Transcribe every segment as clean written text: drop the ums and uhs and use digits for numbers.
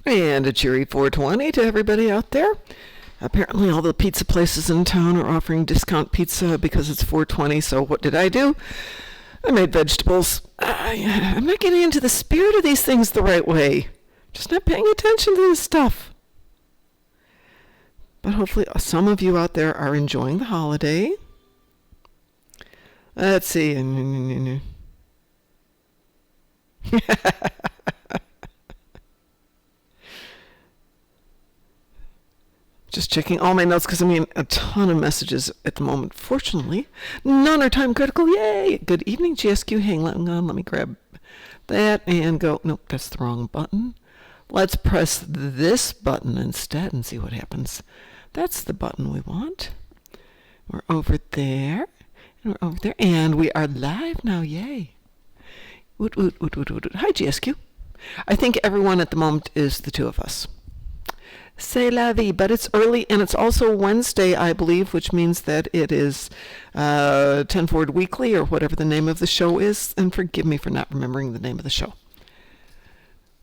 And a cheery 420 to everybody out there. Apparently all the pizza places in town are offering discount pizza because it's 420, so what did I do? I made vegetables. I'm not getting into the spirit of these things the right way. Just not paying attention to this stuff. But hopefully some of you out there are enjoying the holiday. Let's see. Just checking all my notes because I'm getting a ton of messages at the moment. Fortunately, none are time critical. Yay! Good evening, GSQ. Hang on, let me grab that and go. Nope, that's the wrong button. Let's press this button instead and see what happens. That's the button we want. We're over there, and we're over there, and we are live now. Yay! Woot, woot, woot, woot, woot. Hi, GSQ. I think everyone at the moment is the two of us. C'est la vie, but it's early, and it's also Wednesday, I believe, which means that it is 10 Forward Weekly, or whatever the name of the show is, and forgive me for not remembering the name of the show.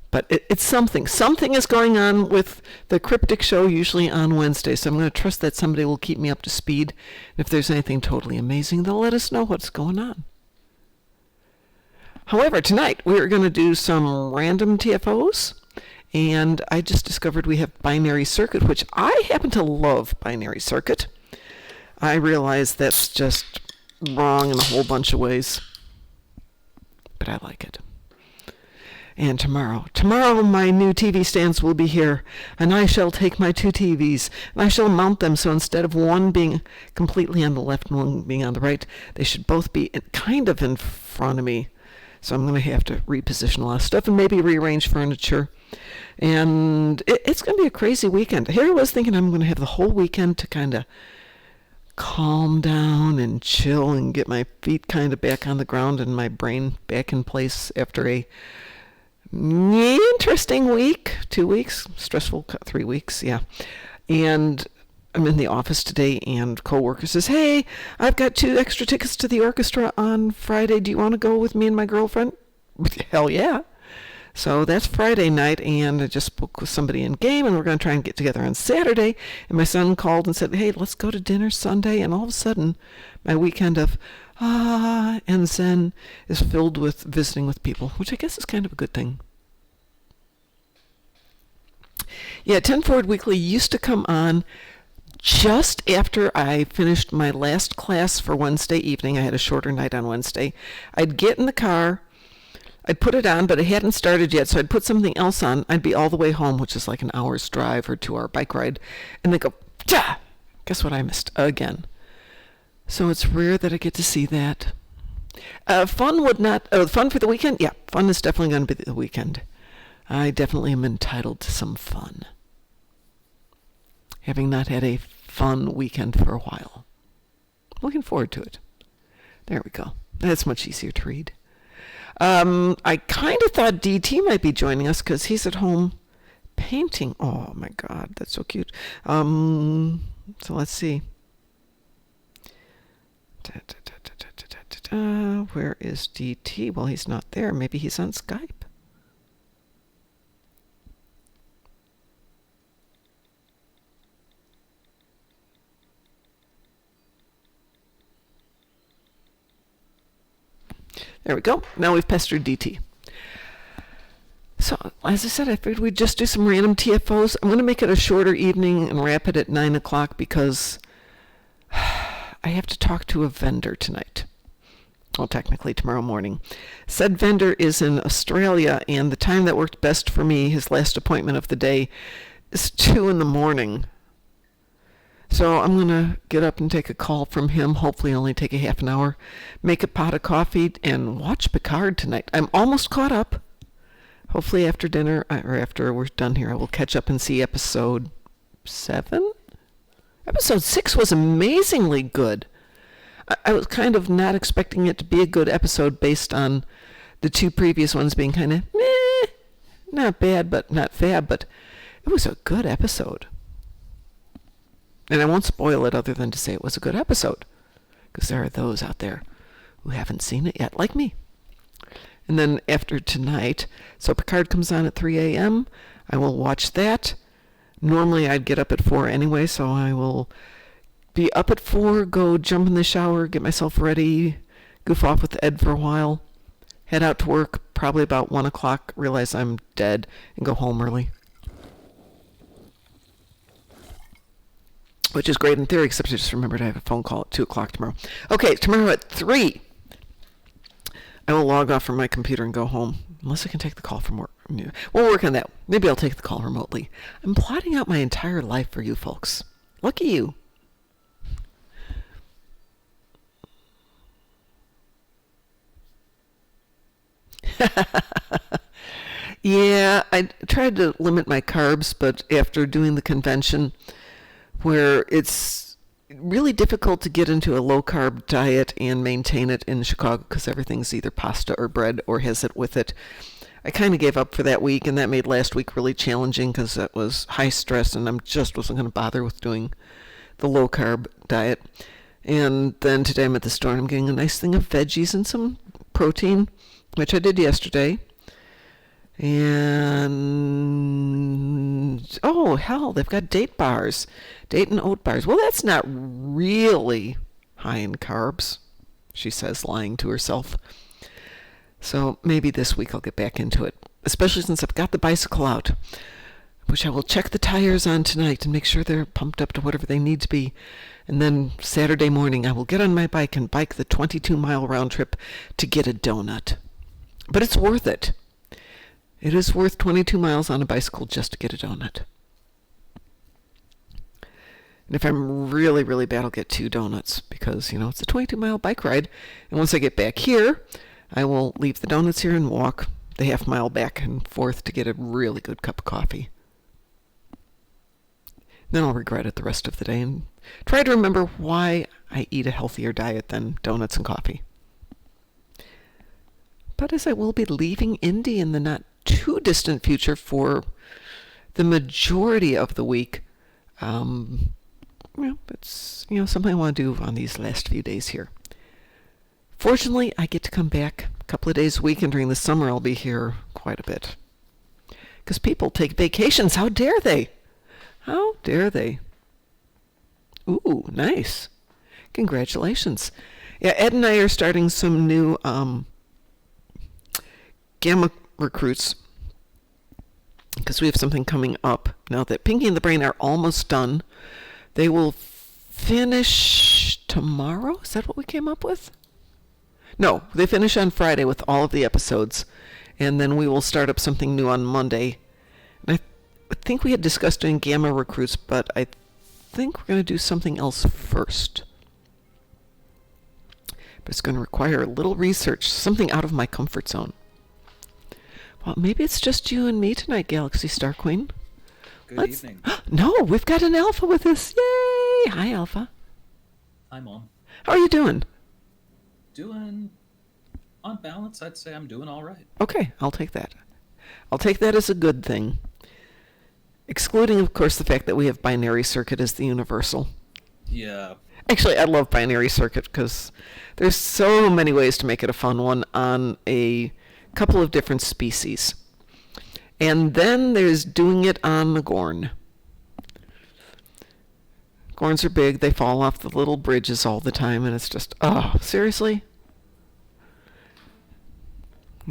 But it's something. Something is going on with the Cryptic Show, usually on Wednesday, so I'm going to trust that somebody will keep me up to speed. If there's anything totally amazing, they'll let us know what's going on. However, tonight we're going to do some random TFOs. And I just discovered we have binary circuit, which I happen to love binary circuit. I realize that's just wrong in a whole bunch of ways, but I like it. And tomorrow my new TV stands will be here, and I shall take my two TVs, and I shall mount them so instead of one being completely on the left and one being on the right, they should both be kind of in front of me. So I'm going to have to reposition a lot of stuff and maybe rearrange furniture. And it's going to be a crazy weekend. Here I was thinking I'm going to have the whole weekend to kind of calm down and chill and get my feet kind of back on the ground and my brain back in place after a interesting week. 2 weeks, stressful 3 weeks, yeah. And I'm in the office today, and coworker says, "Hey, I've got 2 extra tickets to the orchestra on Friday. Do you want to go with me and my girlfriend?" Hell yeah. So that's Friday night, and I just spoke with somebody in game, and we're going to try and get together on Saturday. And my son called and said, "Hey, let's go to dinner Sunday." And all of a sudden, my weekend of and zen is filled with visiting with people, which I guess is kind of a good thing. Yeah, 10 Forward Weekly used to come on just after I finished my last class for Wednesday evening. I had a shorter night on Wednesday. I'd get in the car, I'd put it on, but it hadn't started yet, so I'd put something else on. I'd be all the way home, which is like an hour's drive or 2-hour bike ride, and then go, "Tcha! Guess what I missed again?" So it's rare that I get to see that. Fun for the weekend? Yeah, fun is definitely going to be the weekend. I definitely am entitled to some fun, having not had a fun weekend for a while. Looking forward to it. There we go. That's much easier to read. I kind of thought DT might be joining us because he's at home painting. Oh my God, that's so cute. So let's see. Where is DT? Well, he's not there. Maybe he's on Skype. There we go. Now we've pestered DT. So, as I said, I figured we'd just do some random TFOs. I'm going to make it a shorter evening and wrap it at 9 o'clock because I have to talk to a vendor tonight. Well, technically tomorrow morning. Said vendor is in Australia, and the time that worked best for me, his last appointment of the day, is 2 in the morning. So I'm going to get up and take a call from him, hopefully only take a half an hour, make a pot of coffee, and watch Picard tonight. I'm almost caught up. Hopefully after dinner, or after we're done here, I will catch up and see episode 7? Episode 6 was amazingly good. I was kind of not expecting it to be a good episode based on the 2 previous ones being kind of meh, not bad, but not fab, but it was a good episode. And I won't spoil it other than to say it was a good episode, because there are those out there who haven't seen it yet, like me. And then after tonight, so Picard comes on at 3 a.m., I will watch that. Normally I'd get up at 4 anyway, so I will be up at 4, go jump in the shower, get myself ready, goof off with Ed for a while, head out to work probably about 1 o'clock, realize I'm dead, and go home early. Which is great in theory, except I just remembered I have a phone call at 2 o'clock tomorrow. Okay, tomorrow at 3, I will log off from my computer and go home. Unless I can take the call from work. We'll work on that. Maybe I'll take the call remotely. I'm plotting out my entire life for you folks. Lucky you. Yeah, I tried to limit my carbs, but after doing the convention, where it's really difficult to get into a low-carb diet and maintain it in Chicago because everything's either pasta or bread or has it with it, I kind of gave up for that week, and that made last week really challenging because that was high stress, and I just wasn't going to bother with doing the low-carb diet. And then today I'm at the store and I'm getting a nice thing of veggies and some protein, which I did yesterday. And, oh, hell, they've got date bars, date and oat bars. Well, that's not really high in carbs, she says, lying to herself. So maybe this week I'll get back into it, especially since I've got the bicycle out, which I will check the tires on tonight and make sure they're pumped up to whatever they need to be. And then Saturday morning I will get on my bike and bike the 22-mile round trip to get a donut. But it's worth it. It is worth 22 miles on a bicycle just to get a donut. And if I'm really, really bad, I'll get 2 donuts because, it's a 22-mile bike ride. And once I get back here, I will leave the donuts here and walk the half-mile back and forth to get a really good cup of coffee. Then I'll regret it the rest of the day and try to remember why I eat a healthier diet than donuts and coffee. But as I will be leaving Indy in the not too distant future for the majority of the week, it's something I want to do on these last few days here. Fortunately, I get to come back a couple of days a week, and during the summer I'll be here quite a bit. Because people take vacations. How dare they? How dare they? Ooh, nice. Congratulations. Yeah, Ed and I are starting some new Gamma recruits because we have something coming up now that Pinky and the Brain are almost done. They will finish tomorrow. Is that what we came up with? No, they finish on Friday with all of the episodes, and then we will start up something new on Monday. And I think we had discussed doing Gamma recruits, but I think we're going to do something else first. But it's going to require a little research, something out of my comfort zone. Well, maybe it's just you and me tonight, Galaxy Star Queen. Good evening. No, we've got an Alpha with us. Yay! Hi, Alpha. Hi, Mom. How are you doing? Doing, on balance, I'd say I'm doing all right. Okay, I'll take that. I'll take that as a good thing. Excluding, of course, the fact that we have binary circuit as the universal. Yeah. Actually, I love binary circuit because there's so many ways to make it a fun one on a couple of different species. And then there's doing it on the Gorn. Gorns are big. They fall off the little bridges all the time, and it's just, oh, seriously?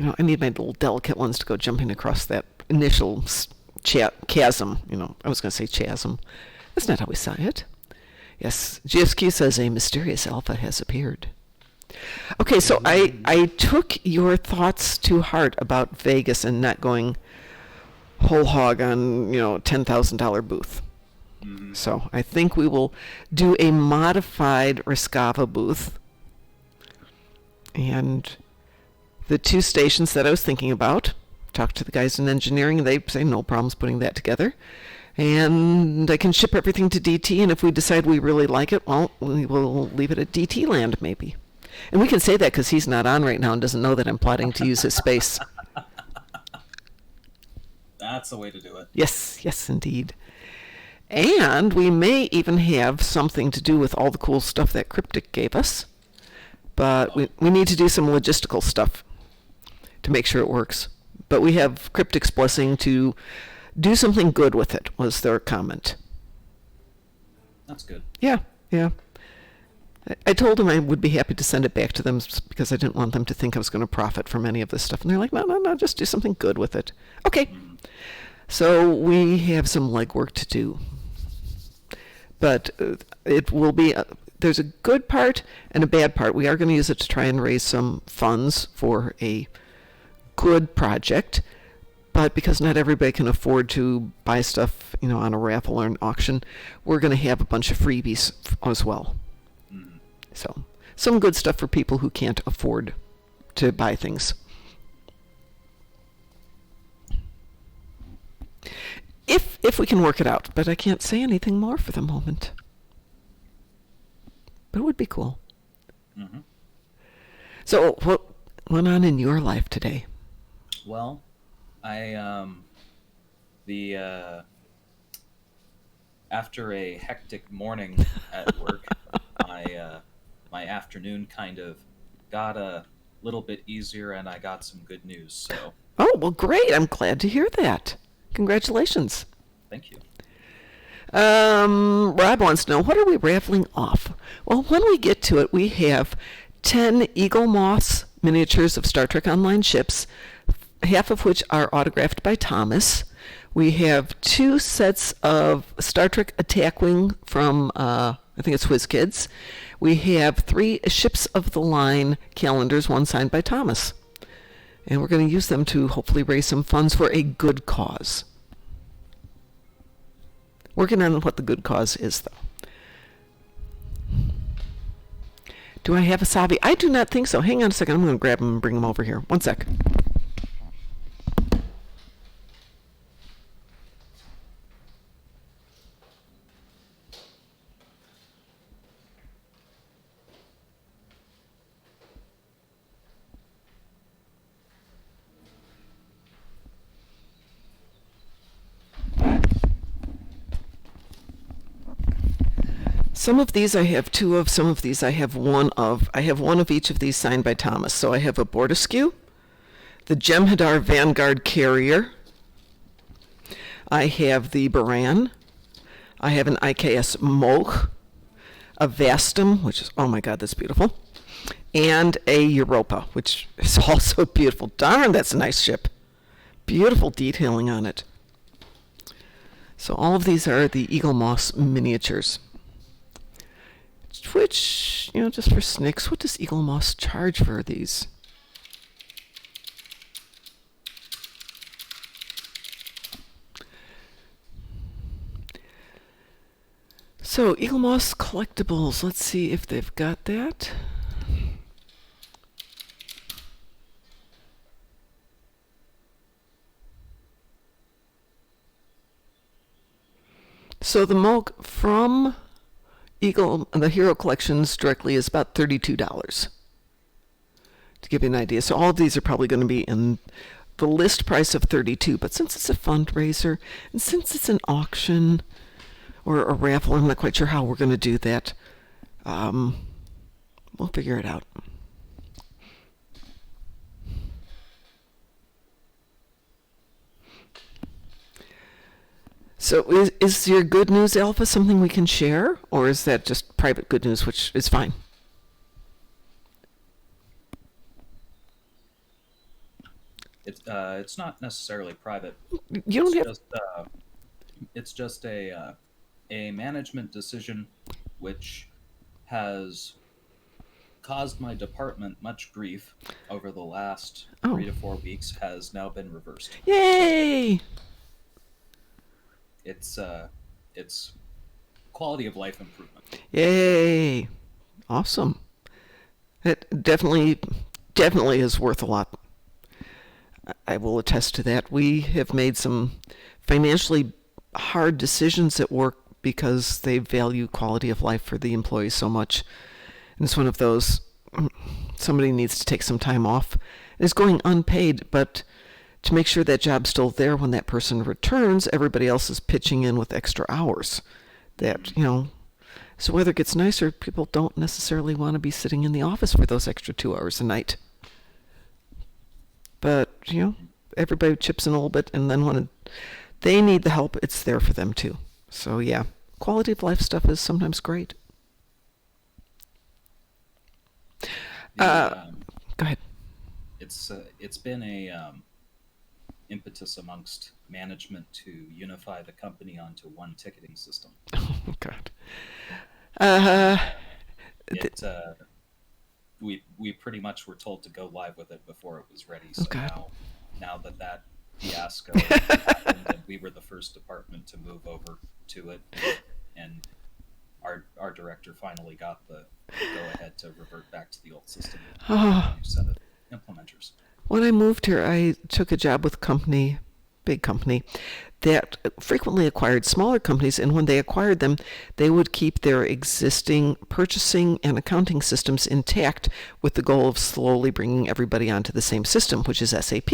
I need my little delicate ones to go jumping across that initial chasm. I was going to say chasm. That's not how we say it. Yes, GSQ says a mysterious alpha has appeared. Okay, so I took your thoughts to heart about Vegas and not going whole hog on, $10,000 booth. Mm-hmm. So I think we will do a modified Riscava booth. And the 2 stations that I was thinking about, talked to the guys in engineering, they say no problems putting that together. And I can ship everything to DT, and if we decide we really like it, well, we will leave it at DT land, maybe. And we can say that because he's not on right now and doesn't know that I'm plotting to use his space. That's the way to do it. Yes, indeed. And we may even have something to do with all the cool stuff that Cryptic gave us. But we need to do some logistical stuff to make sure it works. But we have Cryptic's blessing to do something good with it, was their comment. That's good. Yeah, yeah. I told them I would be happy to send it back to them because I didn't want them to think I was going to profit from any of this stuff. And they're like, no, just do something good with it. Okay. So we have some legwork to do. But it will be, there's a good part and a bad part. We are going to use it to try and raise some funds for a good project. But because not everybody can afford to buy stuff, on a raffle or an auction, we're going to have a bunch of freebies as well. So, some good stuff for people who can't afford to buy things. If we can work it out, but I can't say anything more for the moment. But it would be cool. Mm-hmm. So, what went on in your life today? Well, after a hectic morning at work, my afternoon kind of got a little bit easier, and I got some good news. So. Oh, well, great! I'm glad to hear that. Congratulations. Thank you. Rob wants to know, what are we raffling off? Well, when we get to it, we have 10 Eagle Moss miniatures of Star Trek Online ships, half of which are autographed by Thomas. We have 2 sets of Star Trek Attack Wing from, I think it's WizKids. We have 3 Ships of the Line calendars, one signed by Thomas. And we're going to use them to hopefully raise some funds for a good cause. Working on what the good cause is, though. Do I have a Savi? I do not think so. Hang on a second. I'm going to grab them and bring them over here. One sec. Some of these I have 2 of, some of these I have 1 of. I have 1 of each of these signed by Thomas. So I have a Bortescue, the Jem'Hadar Vanguard Carrier, I have the Baran, I have an IKS Moch, a Vastum, which is, oh my god, that's beautiful, and a Europa, which is also beautiful. Darn, that's a nice ship. Beautiful detailing on it. So all of these are the Eagle Moss miniatures. Which, just for snicks, what does Eagle Moss charge for these? So, Eagle Moss Collectibles, let's see if they've got that. So the Moch from the Hero Collections directly is about $32, to give you an idea. So all of these are probably going to be in the list price of $32, but since it's a fundraiser, and since it's an auction or a raffle, I'm not quite sure how we're going to do that. We'll figure it out. So is your good news, Alpha, something we can share, or is that just private good news, which is fine? It's not necessarily private. You don't have. It's just a management decision which has caused my department much grief over the last 3 to 4 weeks has now been reversed. Yay! It's quality of life improvement. Yay! Awesome. It definitely is worth a lot. I will attest to that. We have made some financially hard decisions at work because they value quality of life for the employees so much. And it's one of those, somebody needs to take some time off. It's going unpaid, but to make sure that job's still there when that person returns, everybody else is pitching in with extra hours. That, so whether it gets nicer, people don't necessarily want to be sitting in the office for those extra 2 hours a night. But, everybody chips in a little bit, and then when they need the help, it's there for them too. So yeah, quality of life stuff is sometimes great. The, Go ahead. It's been a impetus amongst management to unify the company onto one ticketing system. Oh God. We pretty much were told to go live with it before it was ready. Oh So God. now that fiasco happened, and we were the first department to move over to it, and our director finally got the go ahead to revert back to the old system. Oh. New set of implementers. When I moved here, I took a job with a big company, that frequently acquired smaller companies, and when they acquired them, they would keep their existing purchasing and accounting systems intact with the goal of slowly bringing everybody onto the same system, which is SAP.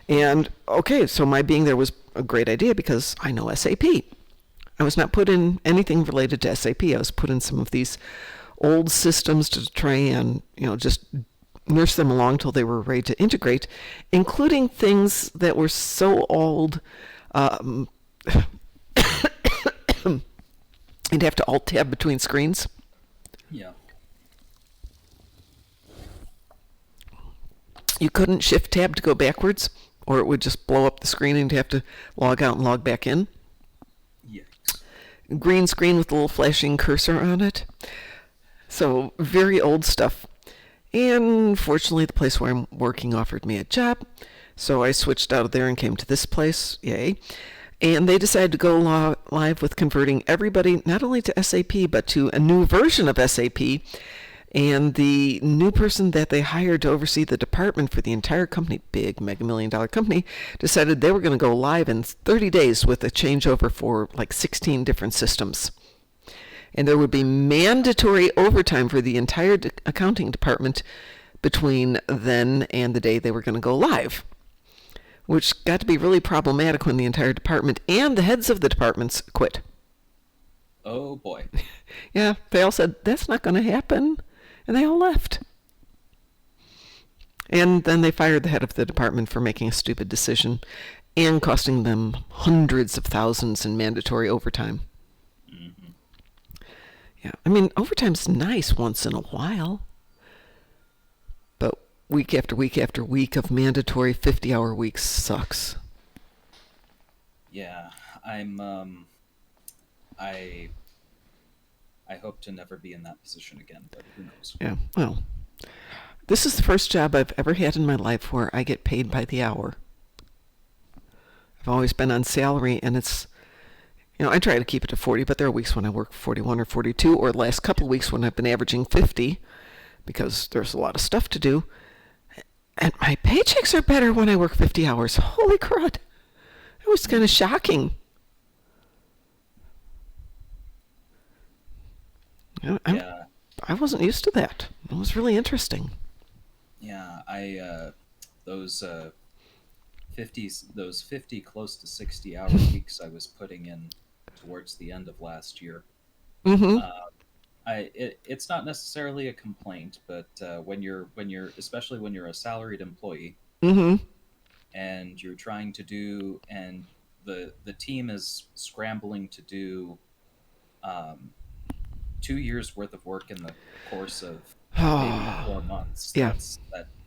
And okay, so my being there was a great idea because I know SAP. I was not put in anything related to SAP. I was put in some of these old systems to try and, just nurse them along till they were ready to integrate, including things that were so old, you'd have to alt-tab between screens. Yeah. You couldn't shift-tab to go backwards, or it would just blow up the screen and you'd have to log out and log back in. Yikes. Green screen with a little flashing cursor on it. So very old stuff. And fortunately, the place where I'm working offered me a job. So I switched out of there and came to this place. Yay. And they decided to go live with converting everybody, not only to SAP, but to a new version of SAP. And the new person that they hired to oversee the department for the entire company, big mega $1 million company, decided they were going to go live in 30 days with a changeover for like 16 different systems. And there would be mandatory overtime for the entire accounting department between then and the day they were going to go live, which got to be really problematic when the entire department and the heads of the departments quit. Oh boy. Yeah, they all said, that's not going to happen. And they all left. And then they fired the head of the department for making a stupid decision and costing them hundreds of thousands in mandatory overtime. Yeah, I mean, overtime's nice once in a while, but week after week after week of mandatory 50-hour weeks sucks. Yeah, I hope to never be in that position again, but who knows? Yeah, well, this is the first job I've ever had in my life where I get paid by the hour. I've always been on salary, and it's, I try to keep it to 40, but there are weeks when I work 41 or 42, or the last couple of weeks when I've been averaging 50, because there's a lot of stuff to do. And my paychecks are better when I work 50 hours. Holy crud. It was kind of shocking. I wasn't used to that. It was really interesting. Yeah, those 50 close to 60-hour weeks I was putting in towards the end of last year. Mm-hmm. It's not necessarily a complaint, but when you're especially when you're a salaried employee, mm-hmm. and you're trying to do, and the team is scrambling to do 2 years worth of work in the course of maybe 4 months. Yeah.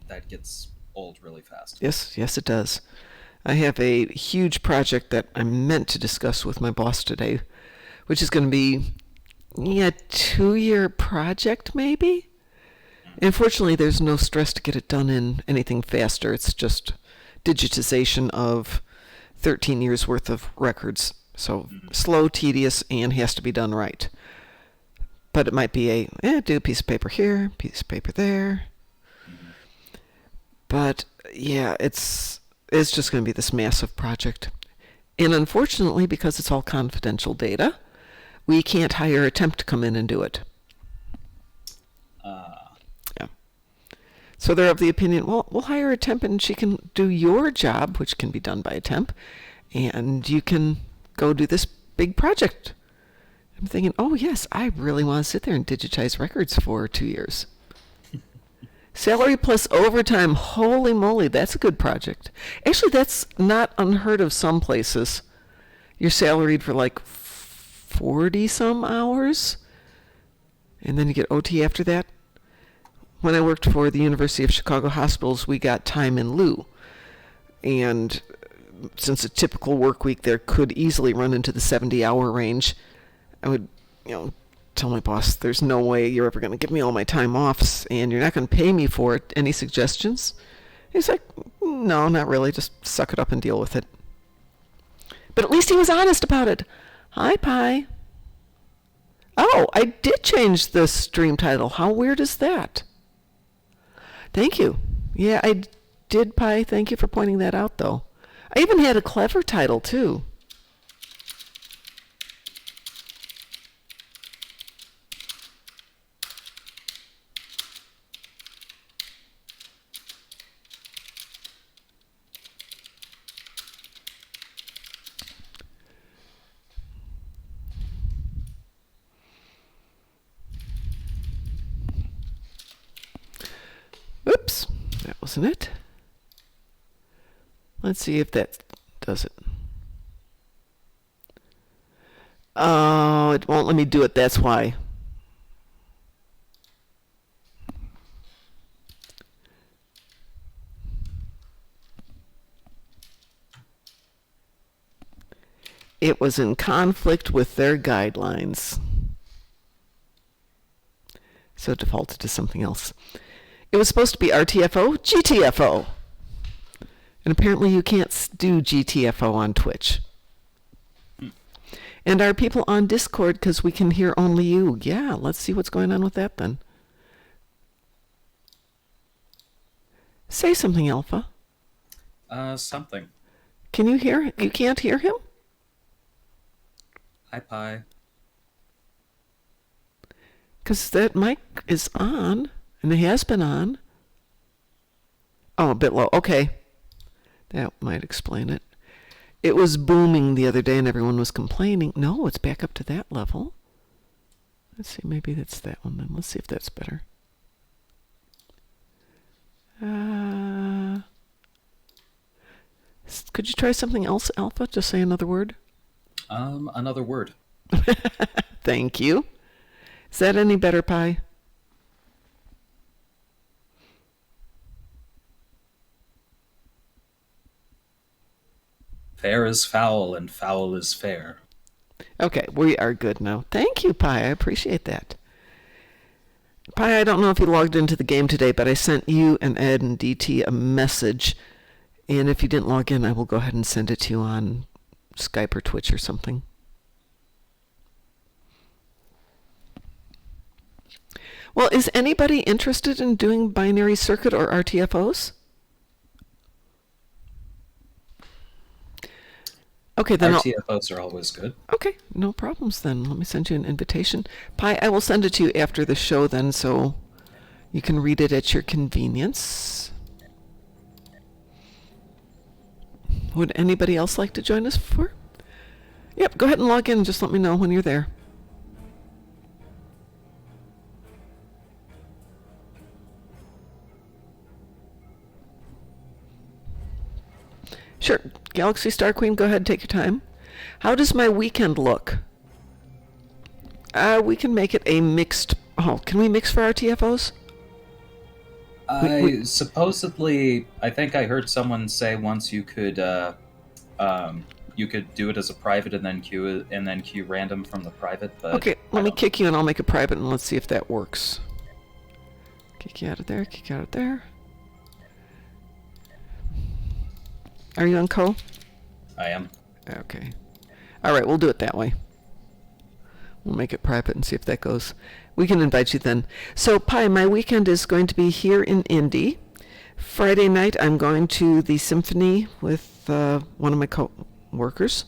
That gets old really fast. Yes, it does. I have a huge project that I'm meant to discuss with my boss today, which is going to be a 2-year project, maybe? Unfortunately, there's no stress to get it done in anything faster. It's just digitization of 13 years worth of records. So slow, tedious, and has to be done right. But it might be do a piece of paper here, piece of paper there. But yeah, it's just going to be this massive project. And unfortunately, because it's all confidential data, we can't hire a temp to come in and do it. Yeah. So they're of the opinion, well, we'll hire a temp and she can do your job, which can be done by a temp, and you can go do this big project. I'm thinking, oh yes, I really want to sit there and digitize records for 2 years. Salary plus overtime. Holy moly, that's a good project. Actually, that's not unheard of some places. You're salaried for like 40 some hours, and then you get OT after that. When I worked for the University of Chicago hospitals, we got time in lieu. And since a typical work week there could easily run into the 70-hour range, I would, tell my boss, there's no way you're ever going to give me all my time offs, and you're not going to pay me for it. Any suggestions? He's like, no, not really. Just suck it up and deal with it. But at least he was honest about it. Hi, Pi. Oh, I did change the stream title. How weird is that? Thank you. Yeah, I did, Pi. Thank you for pointing that out, though. I even had a clever title, too. Oops, that wasn't it. Let's see if that does it. Oh, it won't let me do it, that's why. It was in conflict with their guidelines. So it defaulted to something else. It was supposed to be RTFO, GTFO. And apparently you can't do GTFO on Twitch. And are people on Discord because we can hear only you? Yeah, let's see what's going on with that then. Say something, Alpha. Something. Can you hear? You can't hear him? Hi, Pi. Because that mic is on, and it has been on. Oh, a bit low. Okay. That might explain it. It was booming the other day, and everyone was complaining. No, it's back up to that level. Let's see, maybe that's that one then. Let's see if that's better. Could you try something else, Alpha? Just say another word. Another word. Thank you. Is that any better, Pi? Fair is foul, and foul is fair. Okay, we are good now. Thank you, Pi. I appreciate that. Pi, I don't know if you logged into the game today, but I sent you and Ed and DT a message. And if you didn't log in, I will go ahead and send it to you on Skype or Twitch or something. Well, is anybody interested in doing binary circuit or RTFOs? Okay, then RTFOs are always good. Okay, no problems then. Let me send you an invitation. Pi, I will send it to you after the show then, so you can read it at your convenience. Would anybody else like to join us for? Yep, go ahead and log in and just let me know when you're there. Sure. Galaxy Star Queen, go ahead and take your time. How does my weekend look? We can make it a mixed... Oh, can we mix for RTFOs? Supposedly, I think I heard someone say once you could do it as a private and then queue random from the private. But okay, let me kick you and I'll make it private and let's see if that works. Kick you out of there, kick you out of there. Are you on Co? I am. Okay. Alright, we'll do it that way. We'll make it private and see if that goes. We can invite you then. So, Pi, my weekend is going to be here in Indy. Friday night, I'm going to the symphony with one of my co-workers.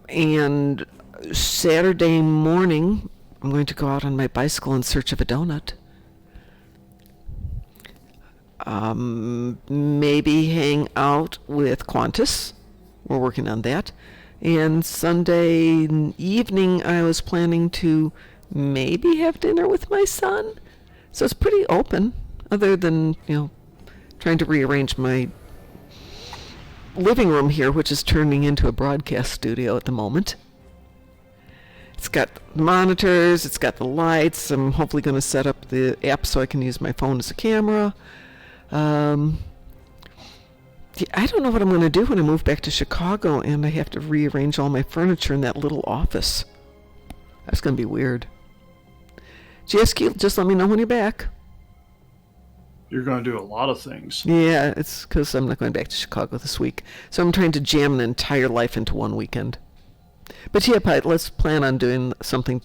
And Saturday morning, I'm going to go out on my bicycle in search of a donut. Maybe hang out with Qantas. We're working on that. And Sunday evening, I was planning to maybe have dinner with my son. So it's pretty open, other than, trying to rearrange my living room here, which is turning into a broadcast studio at the moment. It's got monitors, it's got the lights. I'm hopefully going to set up the app so I can use my phone as a camera. I don't know what I'm going to do when I move back to Chicago and I have to rearrange all my furniture in that little office. That's going to be weird. GSQ, just let me know when you're back. You're going to do a lot of things. Yeah, it's because I'm not going back to Chicago this week. So I'm trying to jam an entire life into one weekend. But yeah, Pi, let's plan on doing something.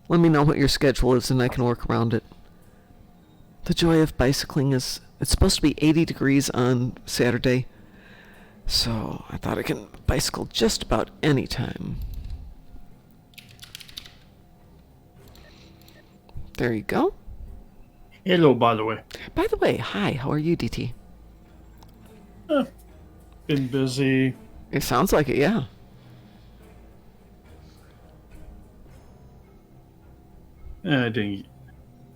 Let me know what your schedule is and I can work around it. The joy of bicycling is, it's supposed to be 80 degrees on Saturday. So I thought I can bicycle just about any time. There you go. Hello, by the way. By the way, hi, how are you, DT? Been busy. It sounds like it, yeah. I didn't.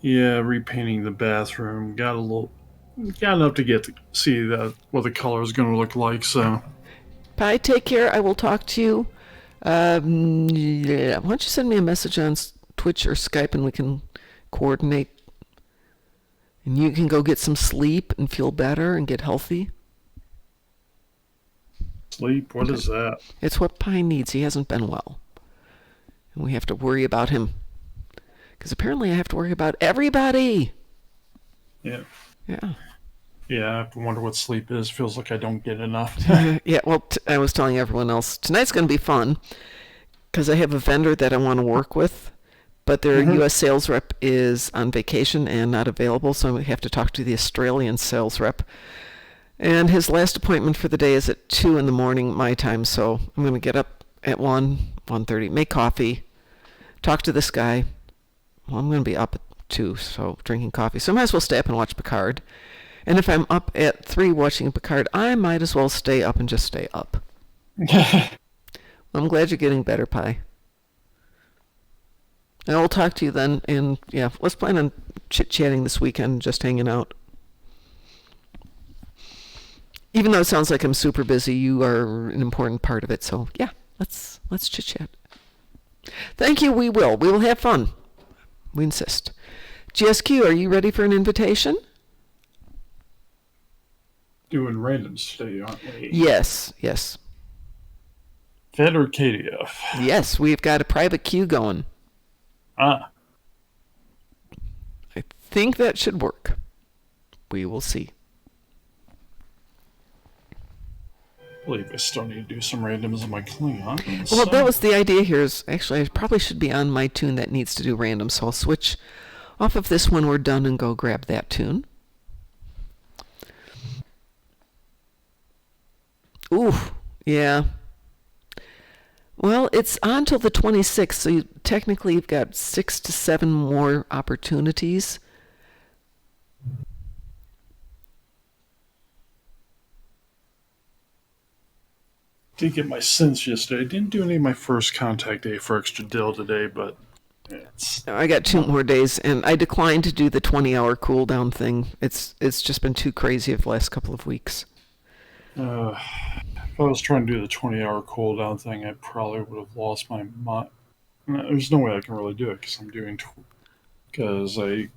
Yeah, repainting the bathroom. Got enough to get to see what the color is going to look like. So, Bye. Take care. I will talk to you. Yeah. Why don't you send me a message on Twitch or Skype and we can coordinate. And you can go get some sleep and feel better and get healthy. Sleep? What is that? It's what Pi needs. He hasn't been well. And we have to worry about him. Because apparently I have to worry about everybody. Yeah. Yeah. Yeah, I have to wonder what sleep is. Feels like I don't get enough. Yeah, well, I was telling everyone else, tonight's going to be fun. Because I have a vendor that I want to work with. But their U.S. sales rep is on vacation and not available. So I have to talk to the Australian sales rep. And his last appointment for the day is at 2 in the morning, my time. So I'm going to get up at 1:30, make coffee, talk to this guy. Well, I'm going to be up at 2, so drinking coffee. So I might as well stay up and watch Picard. And if I'm up at 3 watching Picard, I might as well stay up and just stay up. Well, I'm glad you're getting better, Pi. And I'll talk to you then. And yeah, let's plan on chit-chatting this weekend, just hanging out. Even though it sounds like I'm super busy, you are an important part of it. So yeah, let's chit-chat. Thank you. We will have fun. We insist. GSQ, are you ready for an invitation? Doing randoms today, aren't we? Yes. Fed or KDF? Yes, we've got a private queue going. I think that should work. We will see. I believe I still need to do some randoms in my Klingon. Well, that was the idea here. Is actually, I probably should be on my tune that needs to do random, so I'll switch off of this when we're done and go grab that tune. Ooh, yeah. Well, it's on till the 26th, so technically you've got 6 to 7 more opportunities. Did get my sense yesterday. I didn't do any of my first contact day for extra dill today, but I got 2 more days, and I declined to do the 20-hour cooldown thing. It's just been too crazy of the last couple of weeks. If I was trying to do the 20-hour cooldown thing, I probably would have lost my mind. There's no way I can really do it because I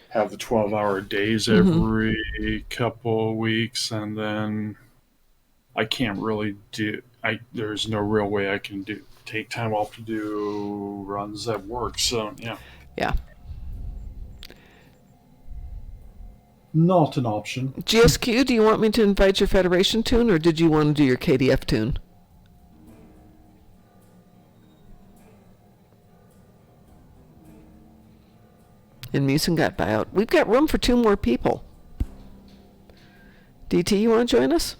have the 12-hour days every couple of weeks, and then I can't really do. There's no real way I can take time off to do runs at work. So yeah. Not an option. GSQ, do you want me to invite your Federation tune, or did you want to do your KDF tune? And Musin got buyout. We've got room for 2 more people. DT, you want to join us?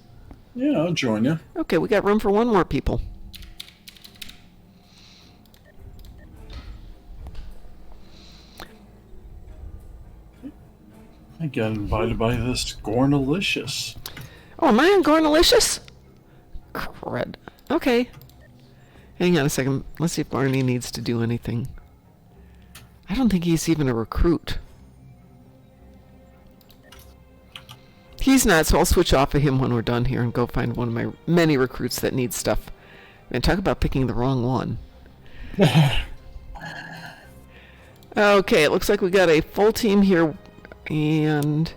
Yeah, I'll join you. Okay, we got room for 1 more people. I got invited by this Gornalicious. Oh, am I on Gornalicious? Crud. Okay. Hang on a second. Let's see if Barney needs to do anything. I don't think he's even a recruit. He's not, so I'll switch off of him when we're done here and go find one of my many recruits that needs stuff. And talk about picking the wrong one. Okay, it looks like we got a full team here, and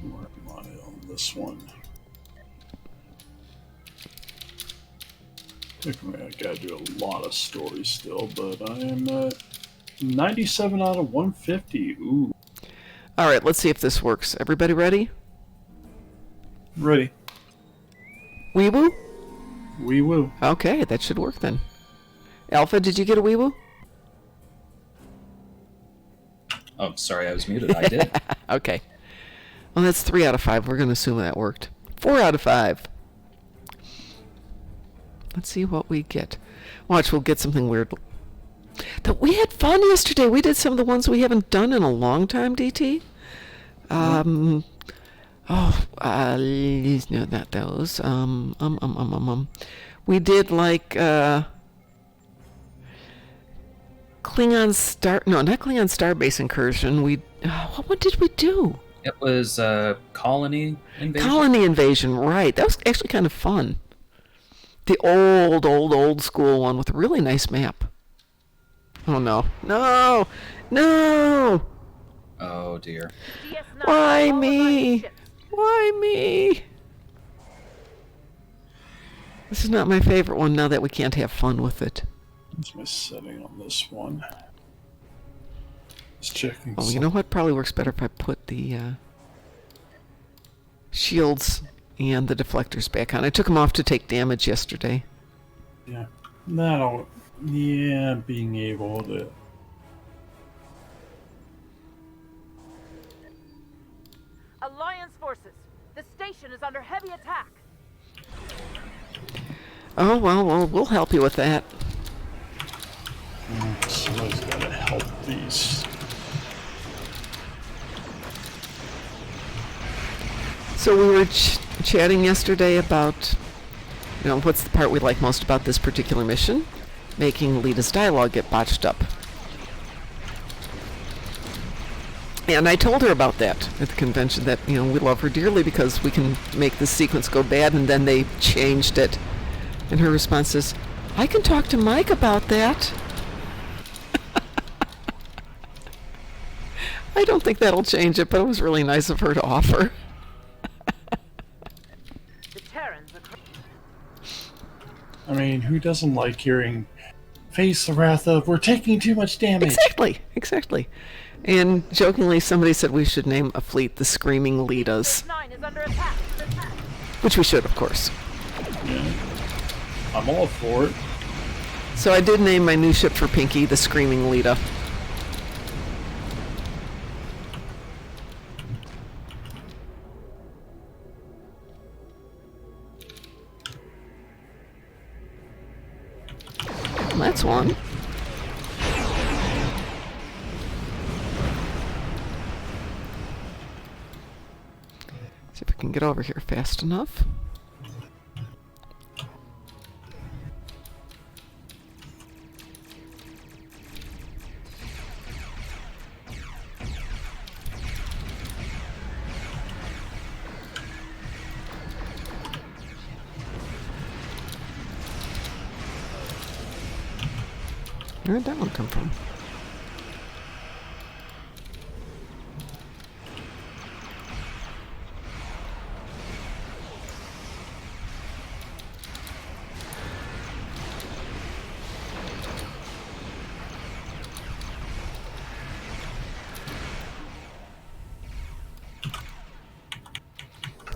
Where am I on this one? I gotta do a lot of stories still, but I am at 97 out of 150. Ooh. all right, let's see if this works. Everybody ready? Ready. Weewoo? Wee woo. Okay, that should work then. Alpha, did you get a weewoo? Oh, sorry, I was muted. I did. Okay. Well, that's 3 out of 5. We're going to assume that worked. 4 out of 5. Let's see what we get. Watch, we'll get something weird. We had fun yesterday. We did some of the ones we haven't done in a long time, DT. No, not those. We did like Klingon Star. No, not Klingon Starbase Incursion. What did we do? It was colony invasion. Colony Invasion, right? That was actually kind of fun. The old school one with a really nice map. Oh no, no, no! Oh dear. Why me? Why me? This is not my favorite one now that we can't have fun with it. What's my setting on this one? Just checking. Oh, you know what? Probably works better if I put the shields and the deflectors back on. I took them off to take damage yesterday. Yeah. That'll. Yeah, being able to. Alliance forces. The station is under heavy attack. Oh, well, we'll help you with that. Somebody's gotta help these. So we were chatting yesterday about, what's the part we like most about this particular mission? Making Lita's dialogue get botched up. And I told her about that at the convention, that, we love her dearly because we can make this sequence go bad, and then they changed it. And her response is, I can talk to Mike about that. I don't think that'll change it, but it was really nice of her to offer. The Terrans are I mean, who doesn't like hearing face the wrath of we're taking too much damage? Exactly. And jokingly, somebody said we should name a fleet the Screaming Litas. 9 is under attack. Which we should, of course. Yeah. I'm all for it. So I did name my new ship for Pinky the Screaming Lita. That's one. See if we can get over here fast enough. Where did that one come from?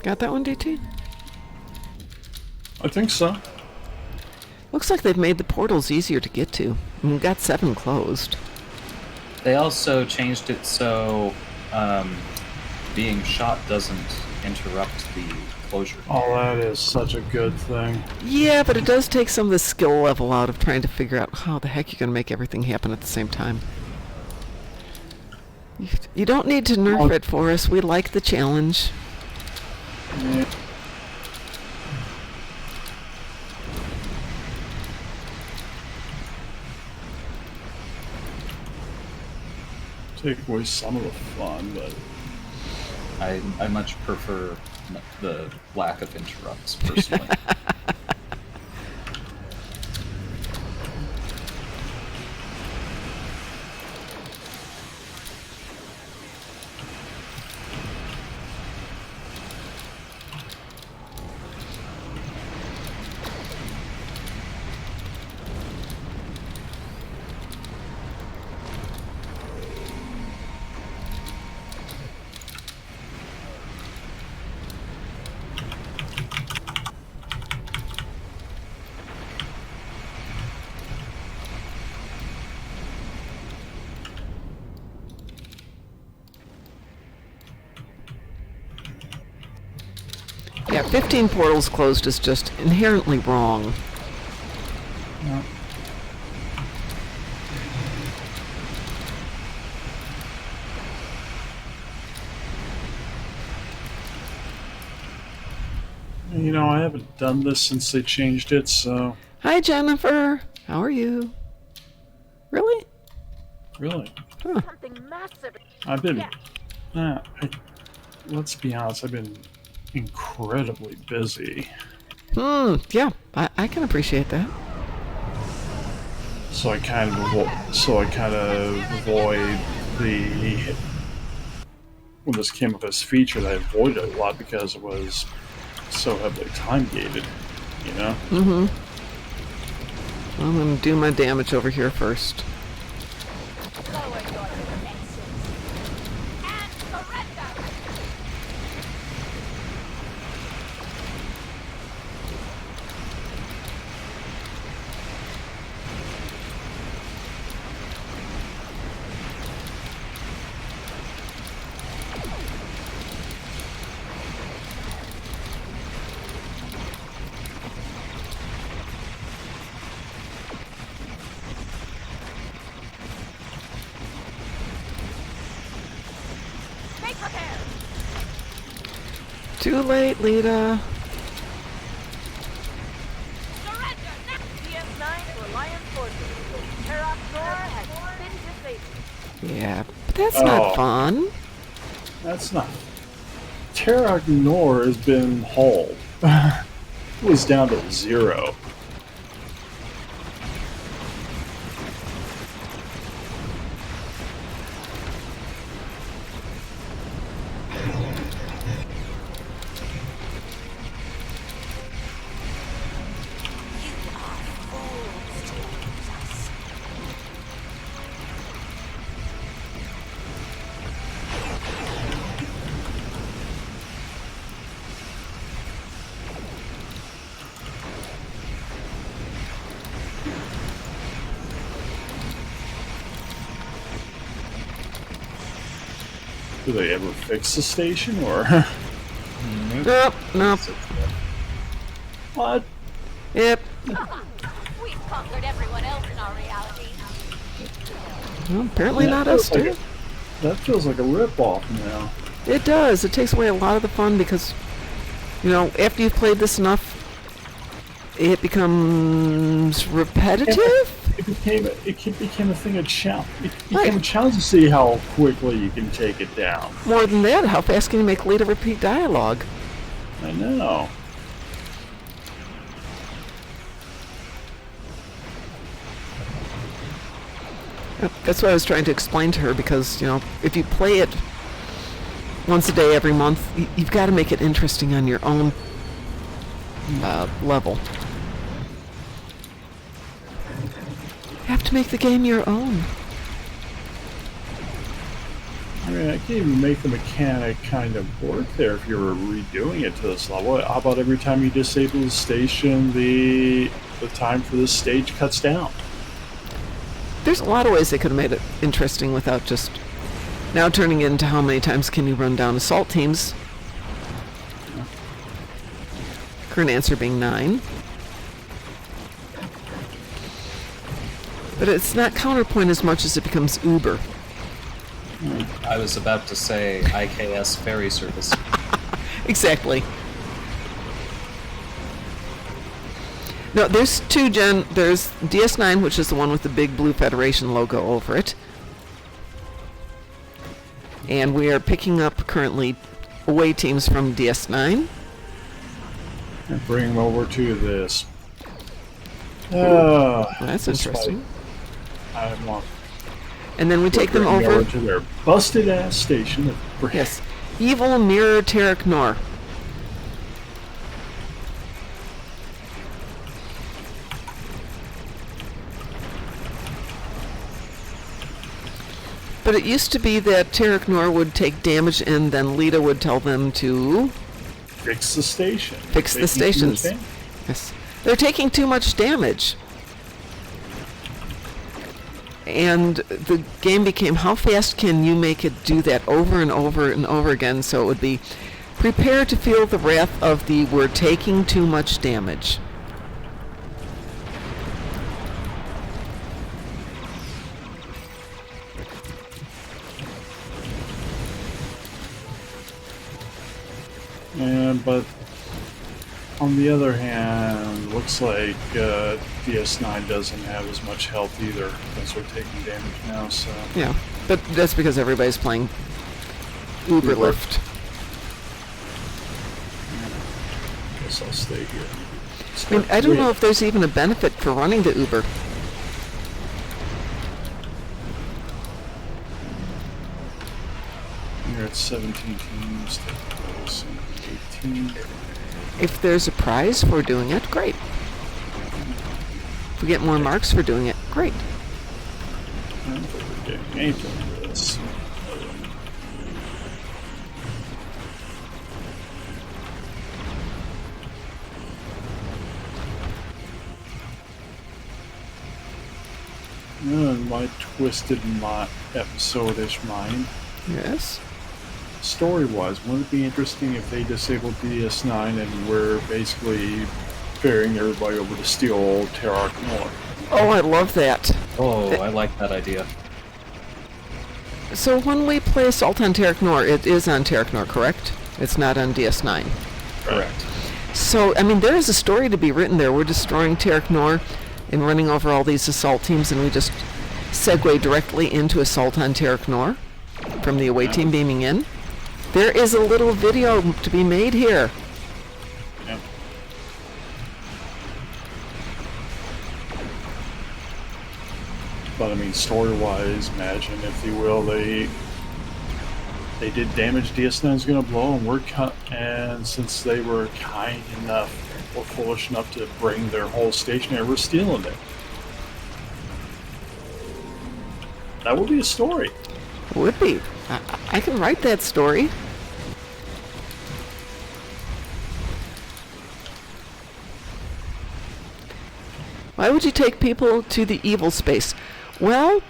Got that one, DT? I think so. Looks like they've made the portals easier to get to. And we've got 7 closed. They also changed it so being shot doesn't interrupt the closure. Oh, that is such a good thing. Yeah, but it does take some of the skill level out of trying to figure out how the heck you're going to make everything happen at the same time. You don't need to nerf it for us. We like the challenge. Yeah. take away some of the fun, but I much prefer the lack of interrupts, personally. Yeah, 15 portals closed is just inherently wrong. yeah. You know, I haven't done this since they changed it, so Hi, Jennifer. How are you? Really? really, Something massive. I've been. Yeah. Let's be honest, I've been incredibly busy. Yeah, I can appreciate that. So I kind of avoid the when this came up as featured. I avoided it a lot because it was so heavily time gated. You know. I'm gonna do my damage over here first. Lower your defenses. And surrender. Make prepare. Too late, Lita. Surrender now. DS9 to Alliance forces. Terror has been disabled. Yeah, but that's not fun. That's not. Terra Ignore has been hauled. It was down to 0. Do they ever fix the station, or Nope, nope. what? Yep. We've conquered everyone else in our reality. Well, apparently Yeah, not that us, feels like too. That feels like a rip-off now. It does. It takes away a lot of the fun because, you know, after you've played this enough, it becomes repetitive. It became a thing of challenge. It became Right. a challenge to see how quickly you can take it down. More than that, how fast can you make Lita repeat dialogue? I know. That's what I was trying to explain to her because, you know, if you play it once a day every month, you've got to make it interesting on your own level. You have to make the game your own. I mean, I can't even make the mechanic kind of work there if you were redoing it to this level. How about every time you disable the station, the time for this stage cuts down? There's a lot of ways they could have made it interesting without just now turning it into how many times can you run down assault teams. Current answer being 9. But it's not counterpoint as much as it becomes Uber. I was about to say IKS ferry service. Exactly. No, there's two there's DS9, which is the one with the big blue Federation logo over it. And we are picking up currently away teams from DS9. And bring them over to this. Oh, That's interesting. I want. And then we take them bring over. to their busted ass station. Yes. Evil Mirror Tarek Nor. But it used to be that Tarek Nor would take damage and then Lita would tell them to Fix the station. fix the stations. Yes. They're taking too much damage. And the game became, how fast can you make it do that over and over and over again? So it would be, prepare to feel the wrath of the we're taking too much damage. But on the other hand, looks like DS9 doesn't have as much health either. Because we're taking damage now, so. Yeah, but that's because everybody's playing Uber Lift. Guess I'll stay here. I mean, I don't know if there's even a benefit for running the Uber. You're at 17 teams. 18. If there's a prize for doing it, great. If we get more marks for doing it, great. I don't think we're getting anything for this. My twisted episode-ish mind. Yes. Story-wise, wouldn't it be interesting if they disabled DS9 and we're basically ferrying everybody over to steal old Tarek Nor? Oh, I love that. Oh, I like that idea. So when we play Assault on Tarek Nor, it is on Tarek Nor, correct? It's not on DS9. Correct. So, I mean, there is a story to be written there. We're destroying Tarek Nor and running over all these assault teams, and we just segue directly into Assault on Tarek Nor from the away team beaming in. There is a little video to be made here. Yep. But I mean, story-wise, imagine, if you will, they did damage. DS9's gonna blow, and and since they were kind enough or foolish enough to bring their whole station there, we're stealing it. That would be a story. Would be. I can write that story. Why would you take people to the evil space? Well,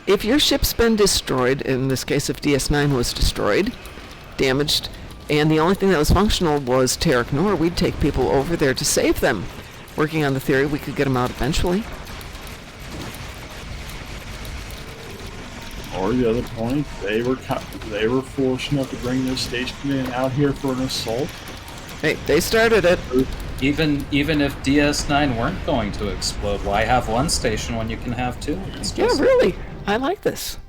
if your ship's been destroyed, in this case if DS9 was destroyed, damaged, and the only thing that was functional was Tarek Nor, we'd take people over there to save them. Working on the theory we could get them out eventually. Or the other point, they were foolish enough to bring their station in out here for an assault. Hey, they started it. Even if DS9 weren't going to explode, why have one station when you can have two? It's Yeah, just, really. I like this.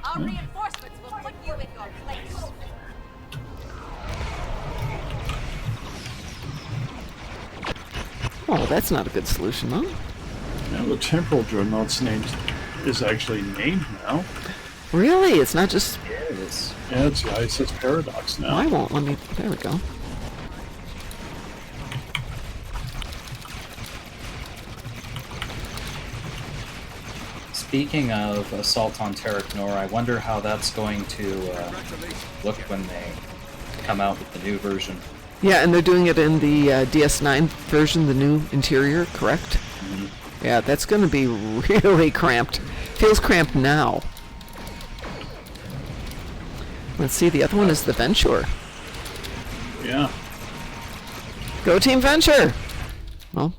Our reinforcements will put you in your place. Oh, that's not a good solution, though. Now the temporal dreadnought's name is actually named now. Really? It's not just... it is. Yeah, it's the ISS Paradox now. I won't. Let me... There we go. Speaking of Assault on Tarek Nor, I wonder how that's going to look when they come out with the new version. Yeah, and they're doing it in the DS9 version, the new interior, correct? Mm-hmm. Yeah, that's going to be really cramped. Feels cramped now. Let's see, the other one is the Venture. Yeah. Go Team Venture! Well,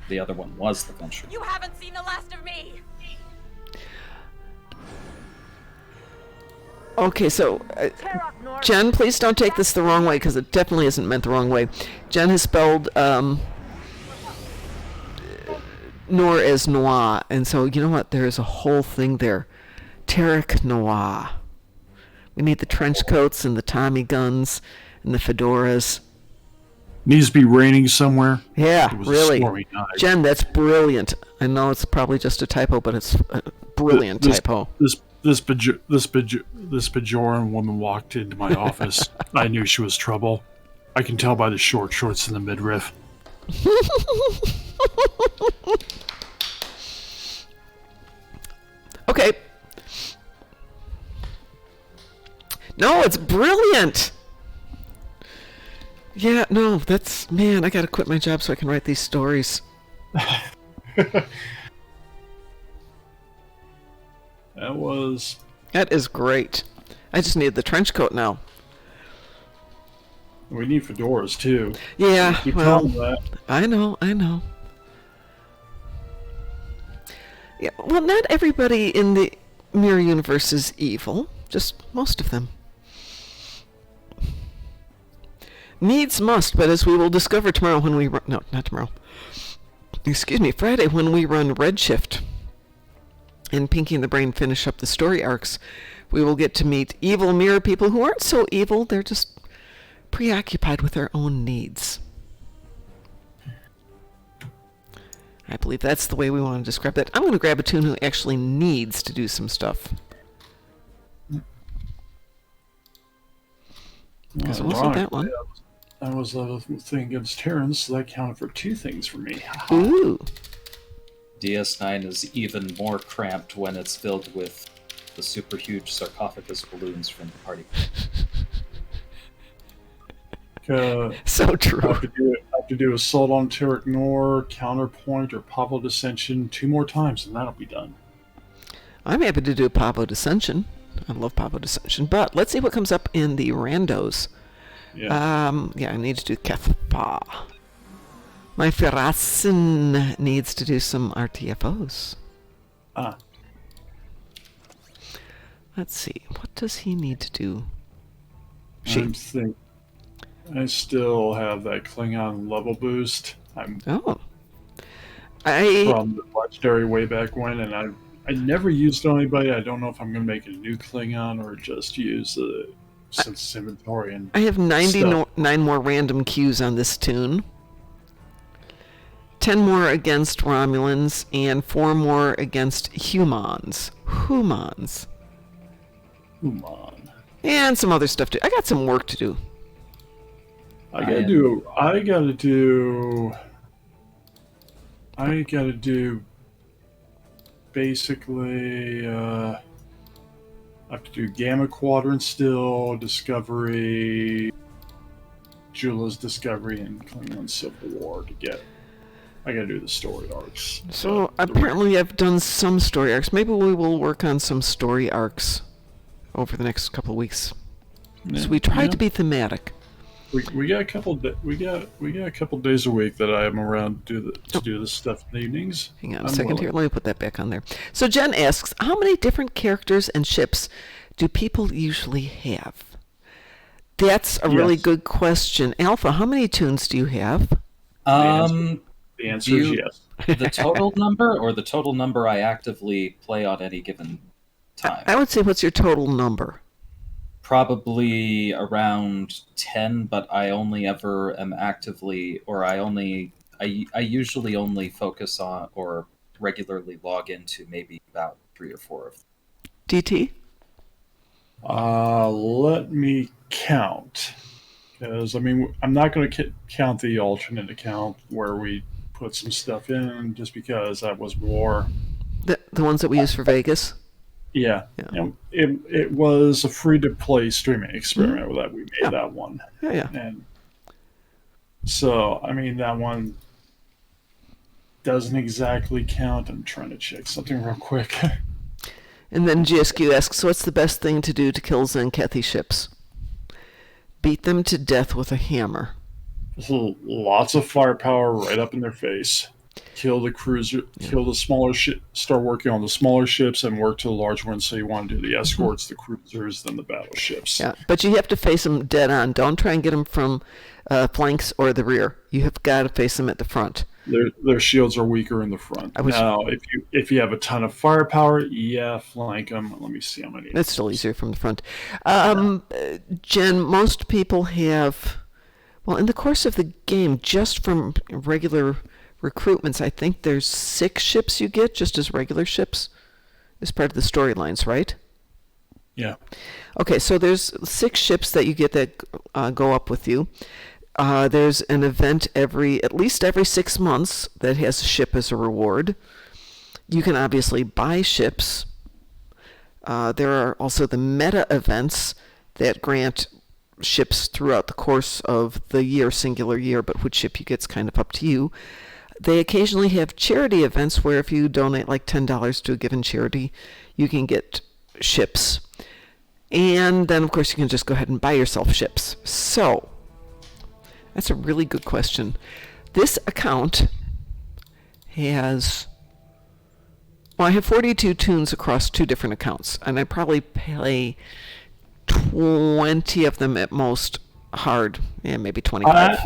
The other one was the Venture. You haven't seen the last of me. okay, so... Jen, please don't take this the wrong way, because it definitely isn't meant the wrong way. Jen has spelled Nor as Noir, and so, you know what, there is a whole thing there. Tarek Noir. We need the trench coats and the Tommy guns and the fedoras. Needs to be raining somewhere. Yeah, It was a really. stormy night. Jen, that's brilliant. I know it's probably just a typo, but it's a brilliant typo. This Bajoran woman walked into my office. I knew she was trouble. I can tell by the short shorts in the midriff. Okay. No, it's brilliant. Yeah, no, that's, man, I gotta quit my job so I can write these stories. That is great. I just need the trench coat now. We need fedoras too. Yeah, Keep well, telling that. I know. Yeah, well, not everybody in the mirror universe is evil. Just most of them. Needs must, but as we will discover tomorrow when we run... No, not tomorrow. Excuse me, Friday when we run Redshift and Pinky and the Brain finish up the story arcs, we will get to meet evil mirror people who aren't so evil. They're just preoccupied with their own needs. I believe that's the way we want to describe that. I'm going to grab a tune who actually needs to do some stuff. Because it wasn't that one. That was a thing against Terrence, so that counted for 2 things for me. Ooh. DS9 is even more cramped when it's filled with the super huge sarcophagus balloons from the party. So true. I have to do Assault on Terra Ignore, Counterpoint, or Pablo Dissension 2 more times, and that'll be done. I'm happy to do Pablo Dissension. I love Pablo Dissension, but let's see what comes up in the randos. Yeah. I need to do Kethpa. My Ferasin needs to do some RTFOs. Let's see. What does he need to do? I still have that Klingon level boost. I'm Oh. from the legendary way back when, and I never used it on anybody. I don't know if I'm going to make a new Klingon or just use the census inventory. And I have 99 more random cues on this tune. 10 more against Romulans and 4 more against humans. Humans. Come on. And some other stuff too. I got some work to do. I gotta do basically I have to do Gamma Quadrant still, Discovery, Jula's Discovery, and Klingon Civil War to get. I gotta do the story arcs. So apparently I've done some story arcs. Maybe we will work on some story arcs over the next couple of weeks. So we try to be thematic. We got a couple. We got a couple days a week that I am around to do this stuff in the evenings. Hang on a second here. Let me put that back on there. So Jen asks, how many different characters and ships do people usually have? That's a really good question. Alpha, how many tunes do you have? The answer is yes. The total number or the total number I actively play on any given time? I would say, what's your total number? Probably around 10, but I only ever am actively, or I usually only focus on or regularly log into maybe about 3 or 4 of them. DT? Let me count. Because, I mean, I'm not going to count the alternate account where we put some stuff in just because that was more... The ones that we use for Vegas? Yeah. It was a free-to-play streaming experiment with that. We made that one. Yeah. And so, I mean, that one doesn't exactly count. I'm trying to check something real quick. And then GSQ asks, what's the best thing to do to kill Zenkethi ships? Beat them to death with a hammer. Lots of firepower right up in their face. Kill the cruiser, kill the smaller ship, start working on the smaller ships and work to the large ones. So you want to do the escorts, the cruisers, then the battleships. Yeah, but you have to face them dead on. Don't try and get them from flanks or the rear. You have got to face them at the front. Their shields are weaker in the front. Now, if you have a ton of firepower, yeah, flank them. Let me see how many. That's still easier from the front. Jen, most people have, well, in the course of the game, just from regular recruitments, I think there's 6 ships you get just as regular ships as part of the storylines, right? Yeah. Okay, so there's 6 ships that you get that go up with you. There's an event at least every 6 months that has a ship as a reward. You can obviously buy ships. There are also the meta events that grant ships throughout the course of the year, singular year, but which ship you get's kind of up to you. They occasionally have charity events where if you donate like $10 to a given charity, you can get ships. And then, of course, you can just go ahead and buy yourself ships. So, that's a really good question. This account has... Well, I have 42 tunes across 2 different accounts, and I probably play 20 of them at most hard. Yeah, maybe 25.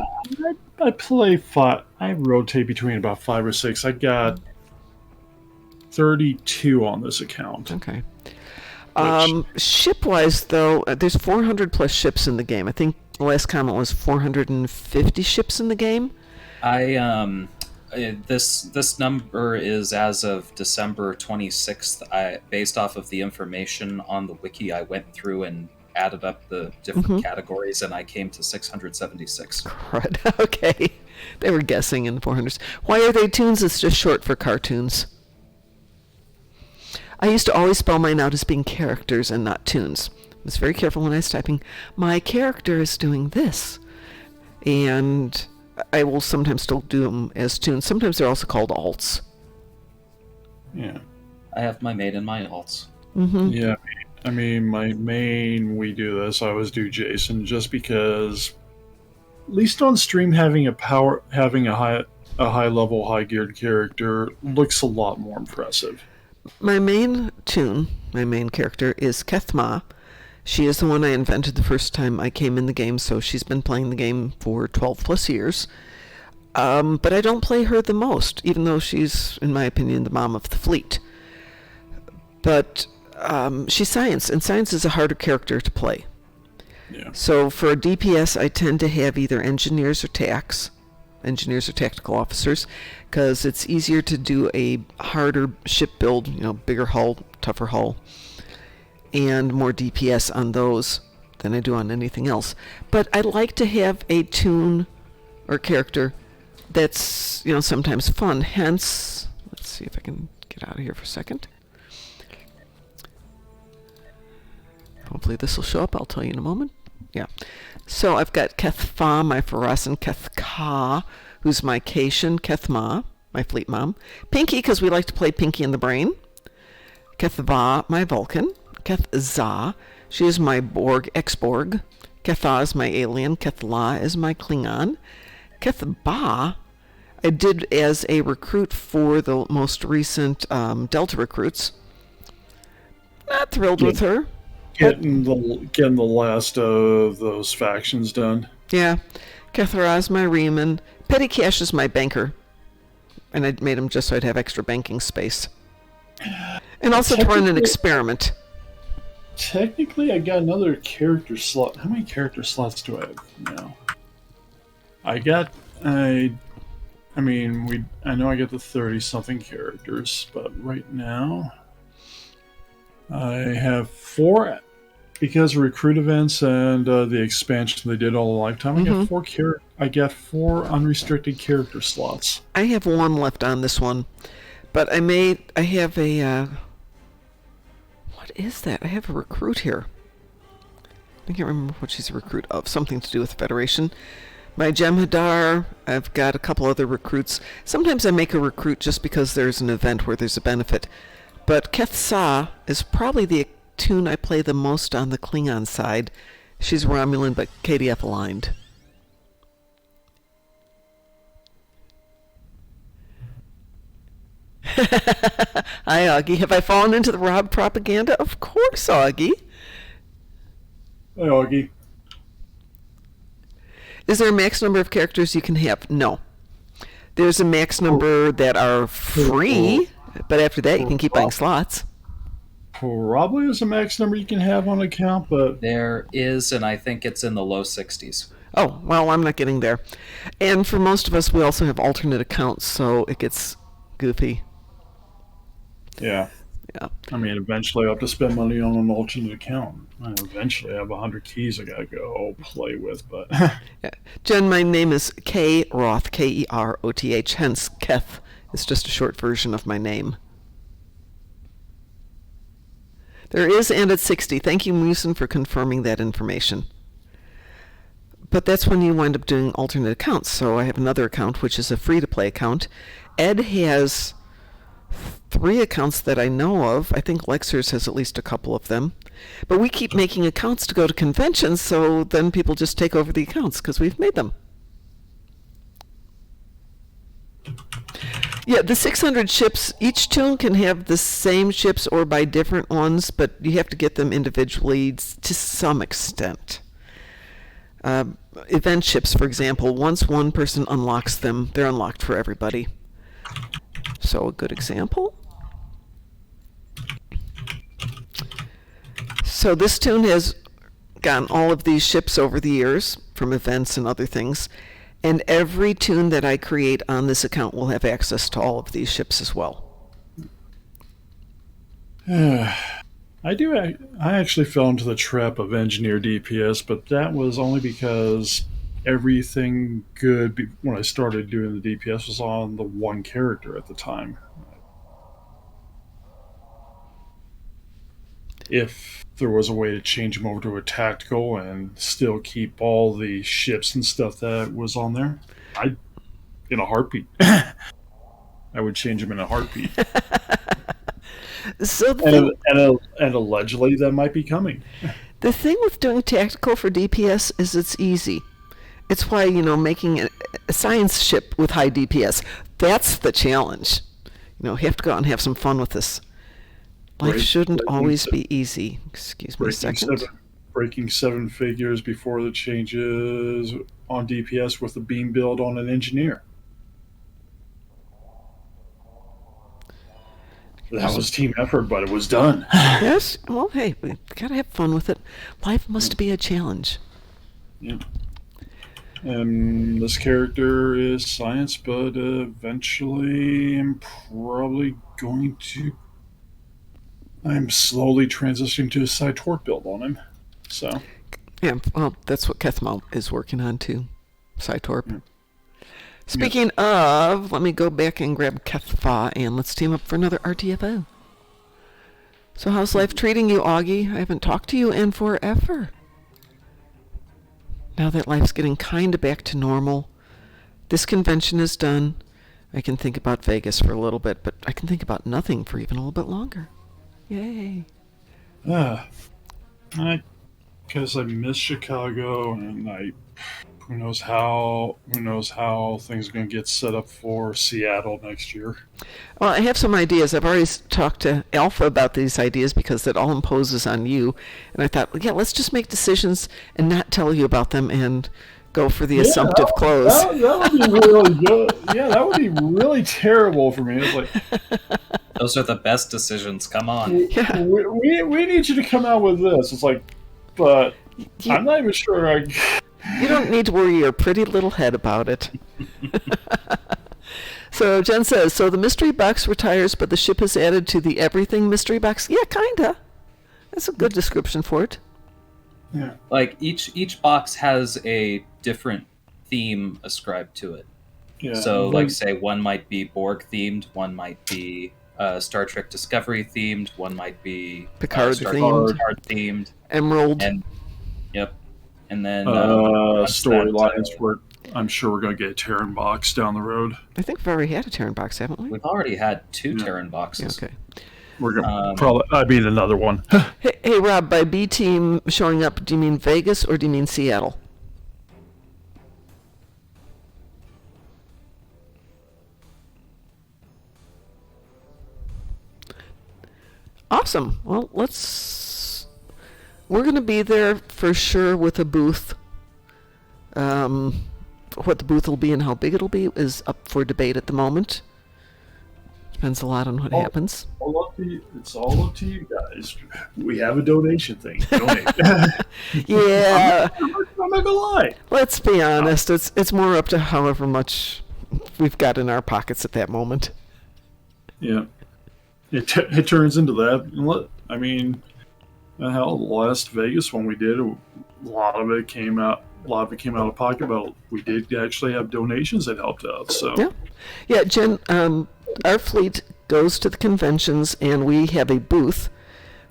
I play 5. I rotate between about 5 or 6. I got 32 on this account. Okay. Ship-wise, though, there's 400 plus ships in the game. I think the last comment was 450 ships in the game. This number is as of December 26th. Based off of the information on the wiki, I went through and added up the different categories, and I came to 676. Right. Okay. They were guessing in the 400s. Why are they tunes? It's just short for cartoons. I used to always spell mine out as being characters and not tunes. I was very careful when I was typing, my character is doing this. And I will sometimes still do them as tunes. Sometimes they're also called alts. Yeah. I have my main and my alts. Mm-hmm. Yeah. I mean, my main, we do this. I always do Jason just because, at least on stream, having a high level, high geared character looks a lot more impressive. My main character is Kethma. She is the one I invented the first time I came in the game, so she's been playing the game for 12 plus years. But I don't play her the most, even though she's, in my opinion, the mom of the fleet. But she's science, and science is a harder character to play. Yeah. So for a DPS, I tend to have either engineers or TACs, engineers or tactical officers, because it's easier to do a harder ship build, bigger hull, tougher hull, and more DPS on those than I do on anything else. But I like to have a tune or character that's, sometimes fun. Hence, let's see if I can get out of here for a second. Hopefully this will show up. I'll tell you in a moment. Yeah. So I've got Kethfa, my Farasan, Kethka, who's my Cation, Kethma, my fleet mom. Pinky, because we like to play Pinky in the Brain. Kethva, my Vulcan. Kethza, she is my Borg, ex-Borg. Ketha is my alien. Kethla is my Klingon. Kethba, I did as a recruit for the most recent Delta recruits. Not thrilled with her. Getting the last of those factions done. Yeah. Kethra is my Riemann. Petty Cash is my banker. And I made him just so I'd have extra banking space. And also to run an experiment. Technically, I got another character slot. How many character slots do I have now? I know I get the 30-something characters, but right now I have 4 because of recruit events and the expansion they did all the lifetime. I got 4 unrestricted character slots. I have 1 left on this one, but I have a what is that? I have a recruit here. I can't remember what she's a recruit of. Something to do with Federation. My Jem'Hadar, I've got a couple other recruits. Sometimes I make a recruit just because there's an event where there's a benefit. But Kethsa is probably the tune I play the most on the Klingon side. She's Romulan, but KDF aligned. Hi, Augie. Have I fallen into the Rob propaganda? Of course, Augie. Hey, Augie. Is there a max number of characters you can have? No. There's a max number that are free, but after that you can keep buying slots. Probably is a max number you can have on an account, but There is, and I think it's in the low 60s. Oh, well, I'm not getting there. And for most of us, we also have alternate accounts, so it gets goofy. yeah. Yeah. I mean, eventually I have to spend money on an alternate account. And eventually I have 100 keys I gotta go play with, but Yeah. Jen, my name is K. Roth, Keroth, hence Keth. It's just a short version of my name. There is, and it's 60. Thank you, Musin, for confirming that information. But that's when you wind up doing alternate accounts. So I have another account, which is a free-to-play account. Ed has 3 accounts that I know of. I think Lexers has at least a couple of them. But we keep making accounts to go to conventions, so then people just take over the accounts because we've made them. Yeah, the 600 ships, each toon can have the same ships or buy different ones, but you have to get them individually to some extent. Event ships, for example, once one person unlocks them, they're unlocked for everybody. So a good example. So this toon has gotten all of these ships over the years from events and other things. And every toon that I create on this account will have access to all of these ships as well. I actually fell into the trap of engineer DPS, but that was only because everything good when I started doing the DPS was on the one character at the time. If there was a way to change him over to a tactical and still keep all the ships and stuff that was on there, in a heartbeat. I would change him in a heartbeat. So and allegedly that might be coming. the thing with doing tactical for DPS is it's easy. It's why, making a science ship with high DPS, that's the challenge. You have to go out and have some fun with this. Life shouldn't always be easy. Excuse me a second. Breaking 7 figures before the changes on DPS with the beam build on an engineer. That was team effort, but it was done. Yes? Well, hey, we gotta have fun with it. Life must be a challenge. Yeah. And this character is science, but eventually I'm slowly transitioning to a side torque build on him. So. Yeah, well, that's what Kethmo is working on too. Cytorp. Yeah. Speaking of, let me go back and grab Kethfa and let's team up for another RTFO. So how's life treating you, Augie? I haven't talked to you in forever. Now that life's getting kind of back to normal, this convention is done. I can think about Vegas for a little bit, but I can think about nothing for even a little bit longer. Yay. Because I miss Chicago, and who knows how things are going to get set up for Seattle next year. Well, I have some ideas. I've already talked to Alpha about these ideas because it all imposes on you. And I thought, let's just make decisions and not tell you about them and go for the assumptive close. That would be really good. Yeah, that would be really terrible for me. It's like, those are the best decisions. Come on. Yeah. We need you to come out with this. It's like, but I'm not even sure You don't need to worry your pretty little head about it. So Jen says, so the mystery box retires, but the ship is added to the everything mystery box? Yeah, kinda. That's a good description for it. Yeah. Like each box has a different theme ascribed to it. Yeah. So like say one might be Borg themed, one might be Star Trek Discovery themed, one might be Picard themed, Emerald. And then storylines where I'm sure we're going to get a Terran box down the road. I think we've already had a Terran box, haven't we? We've already had 2 Terran boxes. Okay. We're going to another one. Hey, Rob, by B team showing up, do you mean Vegas or do you mean Seattle? Awesome. Well, we're going to be there for sure with a booth. what the booth will be and how big it'll be is up for debate at the moment. Depends a lot on what happens. It's all up to you guys. We have a donation thing. Donate. Yeah. I'm not gonna lie. Let's be honest. It's more up to however much we've got in our pockets at that moment. Yeah. It turns into that. I mean, hell, the last Vegas one we did, a lot of it came out of pocket, but we did actually have donations that helped out. So yeah, Jen. Our fleet goes to the conventions, and we have a booth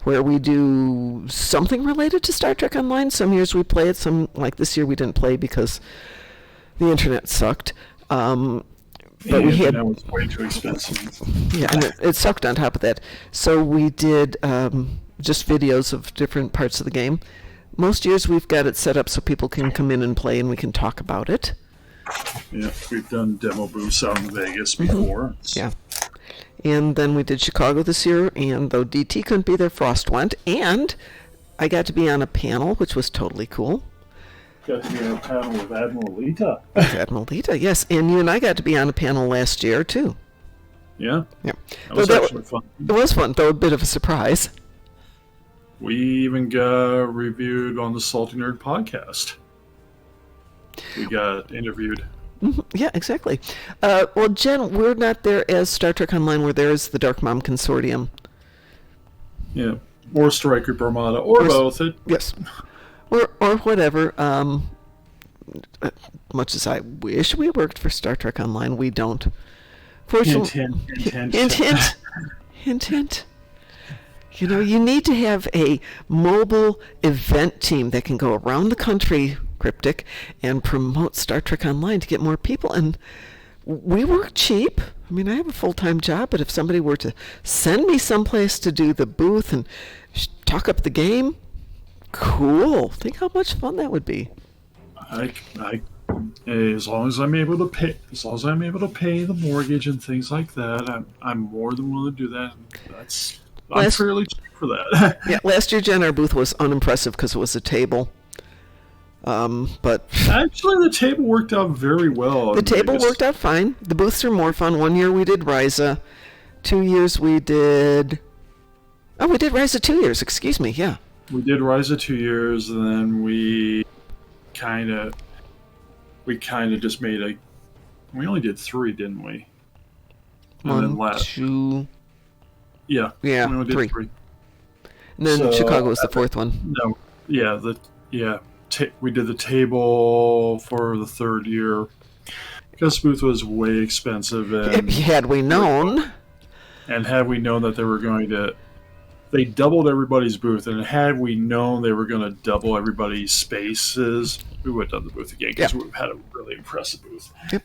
where we do something related to Star Trek Online. Some years we play it. Some, like this year, we didn't play because the internet sucked. But we had, that was way too expensive. Yeah, and it sucked on top of that. So we did just videos of different parts of the game. Most years we've got it set up so people can come in and play and we can talk about it. Yeah, we've done demo booths out in Vegas before. Yeah. And then we did Chicago this year, and though DT couldn't be there, Frost went, and I got to be on a panel, which was totally cool. Got to be on a panel with Admiral Lita. Admiral Lita, yes. And you and I got to be on a panel last year, too. Yeah. Yeah. That was actually fun. It was fun, though a bit of a surprise. We even got reviewed on the Salty Nerd podcast. We got interviewed. Yeah, exactly. Well, Jen, we're not there as Star Trek Online. We're there as the Darkmom Consortium. Yeah. Or Strike Group Armada, or both. Yes. Or whatever. Much as I wish we worked for Star Trek Online, we don't. Hint. Hint, hint. You know, you need to have a mobile event team that can go around the country, Cryptic, and promote Star Trek Online to get more people. And we work cheap. I mean, I have a full-time job, but if somebody were to send me someplace to do the booth and talk up the game, cool. Think how much fun that would be. As long as I'm able to pay the mortgage and things like that, I'm more than willing to do that. I'm fairly cheap for that. Yeah, last year, Jen, our booth was unimpressive because it was a table. But actually, the table worked out very well. The table worked out fine. The booths are more fun. 1 year we did Ryza. 2 years we did... Oh, we did Ryza 2 years. Excuse me, yeah. We did Ryza 2 years, and then we kind of just made a... We only did 3, didn't we? And One, two... Yeah. Yeah, we only did 3. And then Chicago was the 4th one. No, we did the table for the 3rd year because the booth was way expensive. And had we known that they were going to, they doubled everybody's booth, and had we known they were going to double everybody's spaces, we would have done the booth again because we had a really impressive booth. Yep.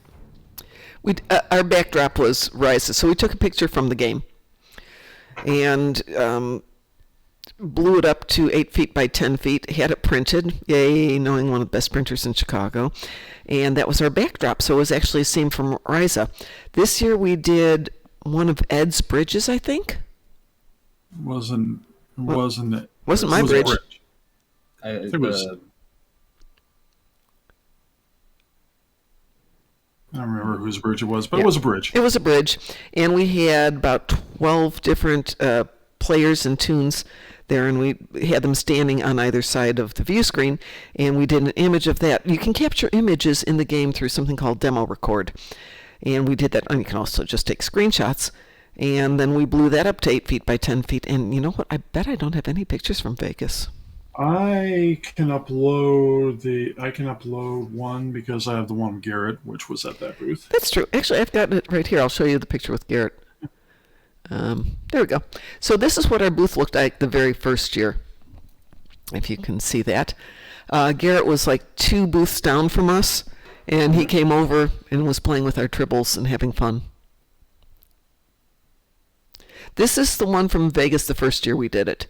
Our backdrop was Ryza, so we took a picture from the game and blew it up to 8 feet by 10 feet, had it printed, yay, knowing one of the best printers in Chicago, and that was our backdrop, so it was actually a scene from Ryza. This year we did one of Ed's bridges, I think? Wasn't it? Wasn't my bridge. I think it was... I don't remember whose bridge it was, but it was a bridge. It was a bridge, and we had about 12 different players and tunes there, and we had them standing on either side of the view screen, and we did an image of that. You can capture images in the game through something called Demo Record, and we did that, and you can also just take screenshots, and then we blew that up to 8 feet by 10 feet, and you know what? I bet I don't have any pictures from Vegas. I can upload one because I have the one with Garrett, which was at that booth. That's true. Actually, I've got it right here. I'll show you the picture with Garrett. There we go. So this is what our booth looked like the very first year, if you can see that. Garrett was like 2 booths down from us, and he came over and was playing with our tribbles and having fun. This is the one from Vegas the first year we did it.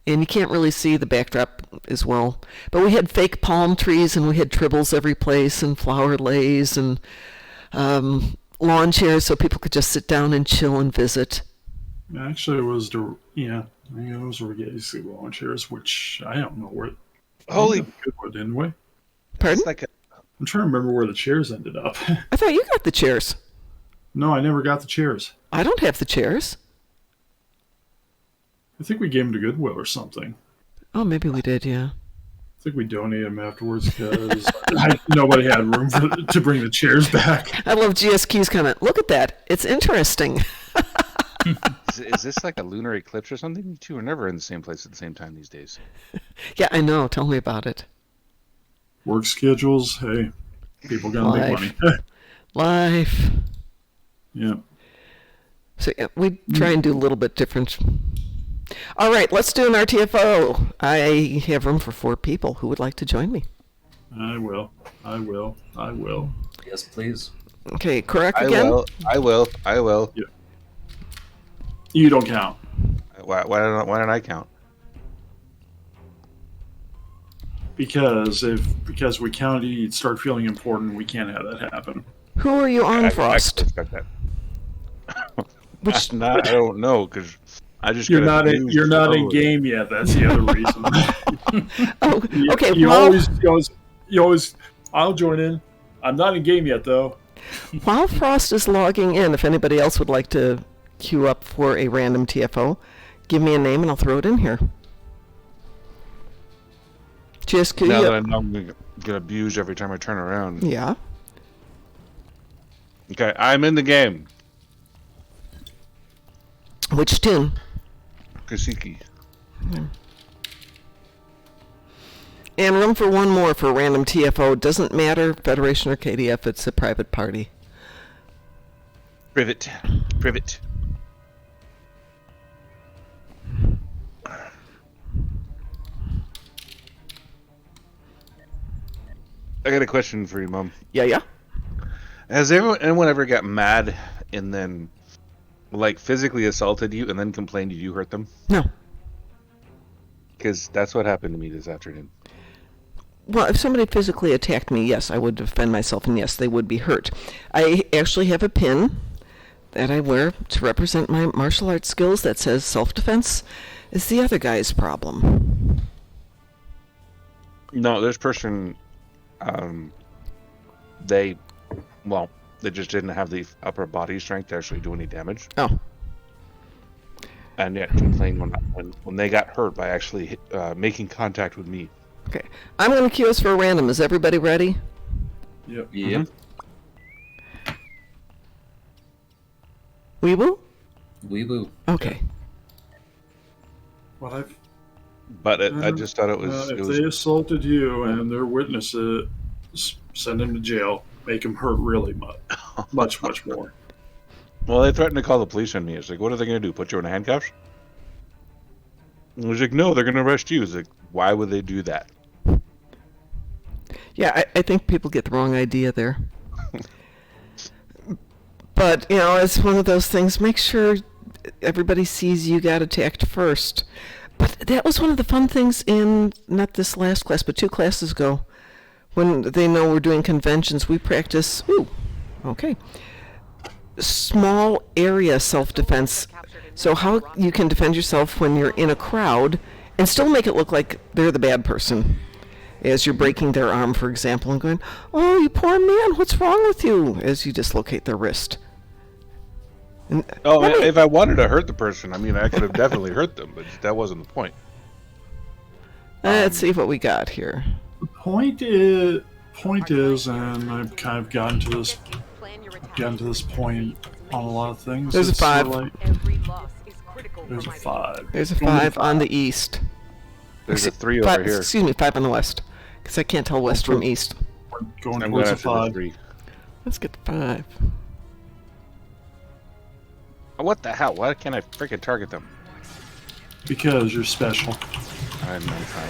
And you can't really see the backdrop as well. But we had fake palm trees, and we had tribbles every place, and flower lays, and lawn chairs so people could just sit down and chill and visit. Actually, it was those were basically lawn chairs, which I don't know where. Holy, good one, didn't we? Pardon? I'm trying to remember where the chairs ended up. I thought you got the chairs. No, I never got the chairs. I don't have the chairs. I think we gave them to Goodwill or something. Oh, maybe we did, yeah. I think we donated them afterwards because nobody had room to bring the chairs back. I love GSQ's comment. Look at that. It's interesting. Is this like a lunar eclipse or something? You two are never in the same place at the same time these days. Yeah, I know. Tell me about it. Work schedules, hey, people gonna make money. Life. Yeah. So yeah, we try and do a little bit different. All right, let's do an RTFO. I have room for 4 people. Who would like to join me? I will. Yes, please. Okay, correct again? I will. Yeah. You don't count. Why don't I count? Because we counted, you'd start feeling important. We can't have that happen. Who are you on, Frost? I expect that. I don't know, because I just you're not in game yet. That's the other reason. Oh, okay. You always. I'll join in. I'm not in game yet, though. While Frost is logging in, if anybody else would like to queue up for a random TFO, give me a name and I'll throw it in here. Just now that I know I'm going to get abused every time I turn around. Yeah. Okay, I'm in the game. Which tune? Kasiki. And room for one more for a random TFO. Doesn't matter, Federation or KDF, it's a private party. Privet. I got a question for you, Mom. Yeah. Has anyone ever got mad and then, like, physically assaulted you and then complained you hurt them? No. Because that's what happened to me this afternoon. Well, if somebody physically attacked me, yes, I would defend myself, and yes, they would be hurt. I actually have a pin that I wear to represent my martial arts skills that says self-defense is the other guy's problem. No, this person, they just didn't have the upper body strength to actually do any damage. Oh. And yet complained when they got hurt by actually making contact with me. Okay. I'm going to queue us for a random. Is everybody ready? Yep. Yep. Weeble? Weeboo. Okay. But I just thought it was... if they assaulted you and they're witnesses, send them to jail. Make them hurt really much more. Well, they threatened to call the police on me. It's like, what are they going to do? Put you in handcuffs? And I was like, no, they're going to arrest you. It's like, why would they do that? Yeah, I think people get the wrong idea there. But, it's one of those things. Make sure everybody sees you got attacked first. But that was one of the fun things in, not this last class, but 2 classes ago. When they know we're doing conventions, we practice, small area self-defense. So how you can defend yourself when you're in a crowd and still make it look like they're the bad person. As you're breaking their arm, for example, and going, oh, you poor man, what's wrong with you? As you dislocate their wrist. And, if I wanted to hurt the person, I could have definitely hurt them, but that wasn't the point. Let's see what we got here. The point is, and I've kind of gotten to this point on a lot of things. There's a 5. There's a 5. There's a 5 on the east. There's a 3 over here. Excuse me, 5 on the west. Because I can't tell west from east. We're going I'm towards going a after 5. the 3. Let's get the 5. What the hell? Why can't I freaking target them? Because you're special. I'm fine.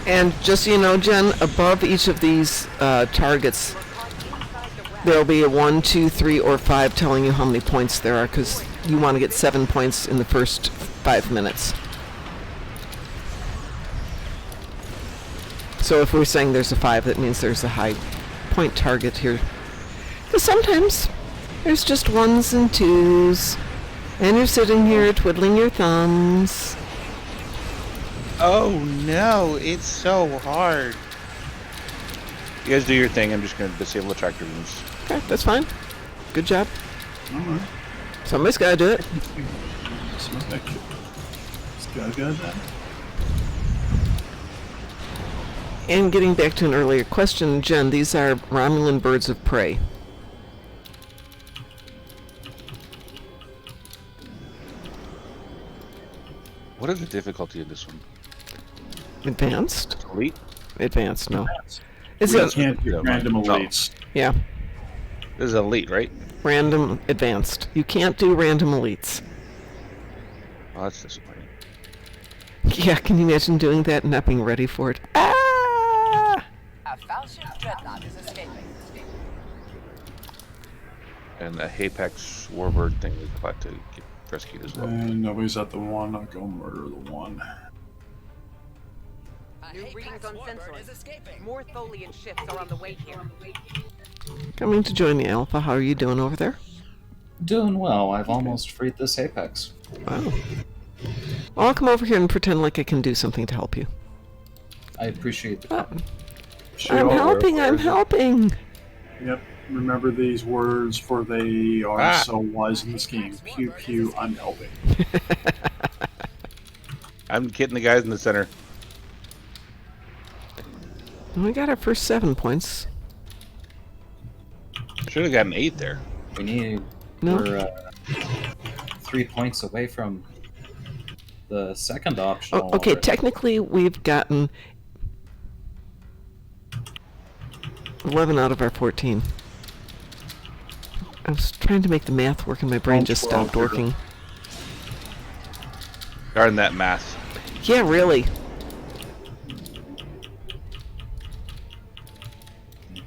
And just so you know, Jen, above each of these targets, there'll be a 1, 2, 3, or 5 telling you how many points there are, because you want to get 7 points in the first 5 minutes. So if we're saying there's a 5, that means there's a high point target here. Because sometimes there's just 1s and 2s, and you're sitting here twiddling your thumbs. Oh no, it's so hard. You guys do your thing. I'm just going to disable the tractor rooms. Okay, that's fine. Good job. Alright. Somebody's got to do it. Smack that kid. This guy got that. And getting back to an earlier question, Jen, these are Romulan birds of prey. What is the difficulty of this one? Advanced? Elite? Advanced, no. Is We it? can't do random elites. Yeah, This is elite, right? random advanced. You can't do random elites. Oh, that's disappointing. Yeah, can you imagine doing that and not being ready for it? Ah! A Falchion dreadnought is escaping. And a Apex Warbird thing is about to get rescued as well. And nobody's at the one. I'll go murder the one. New readings on sensors. More Tholian ships are on the way here. Coming to join the Alpha. How are you doing over there? Doing well. I've almost freed this Apex. Wow. Well, I'll come over here and pretend like I can do something to help you. I appreciate the Ah, Should I'm all- helping, I'm helping. Yep. Remember these words, for they are Ah. so wise in the scheme. Pew pew, I'm helping. I'm getting the guys in the center. We got our first 7 points. Should have got an 8 there. We need. No. We're 3 points away from the second option. Oh, okay, technically we've gotten 11 out of our 14. I was trying to make the math work and my brain just stopped working. Darn that math. Yeah, really.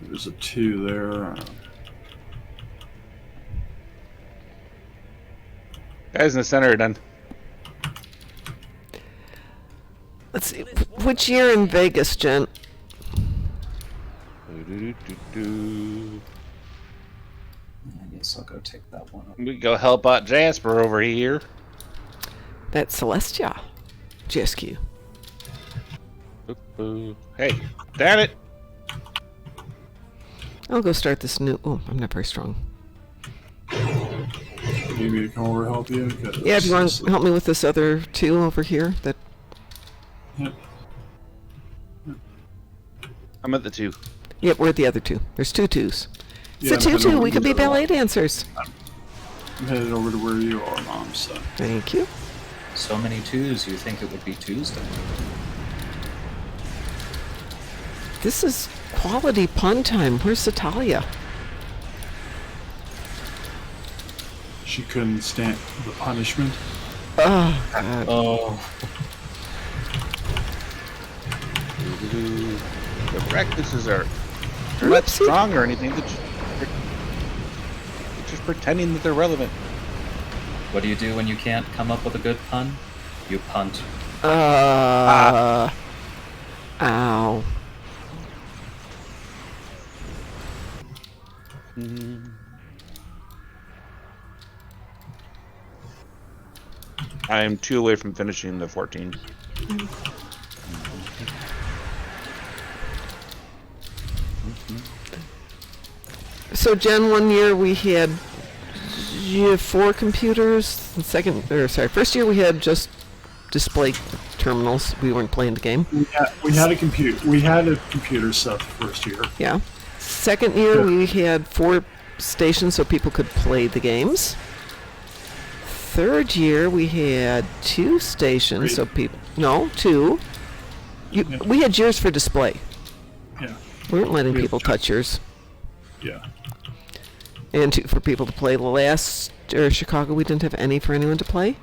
There's a 2 there. Guys in the center are done. Let's see. Which year in Vegas, Jen? Do-do-do-do-do. I guess I'll go take that one. We go help out Jasper over here. That's Celestia. GSQ. Boo-boo. Hey, damn it! I'll go start this new... Oh, I'm not very strong. Need me to come over and help you? 'Cause Yeah, if you want to help me with this other 2 over here, that... Yep. I'm at the 2. Yep, we're at the other 2. There's 2 2s. Yeah, It's a but 2-2. no, We could be the other ballet one. dancers. I'm headed over to where you are, Mom, so. Thank you. So many 2s, you think it would be Tuesday. This is quality pun time. Where's Satalia? She couldn't stand the punishment. Oh, God. Oh, The practices are they're not Whoopsie. strong or anything. They're just pretending that they're relevant. what do you do when you can't come up with a good pun? You punt. Ow. I am 2 away from finishing the 14. So, Jen, one year we had 4 computers. First year we had just display terminals. We weren't playing the game. We had a computer set the first year. Yeah. Second year Yeah. we had 4 stations so people could play the games. Third year we had 2 stations so people... No, 2. Yeah. We had yours for display. Yeah. We weren't letting We had people touch yours. Yeah. And 2 for people to play. Last Chicago we didn't have any for anyone to play.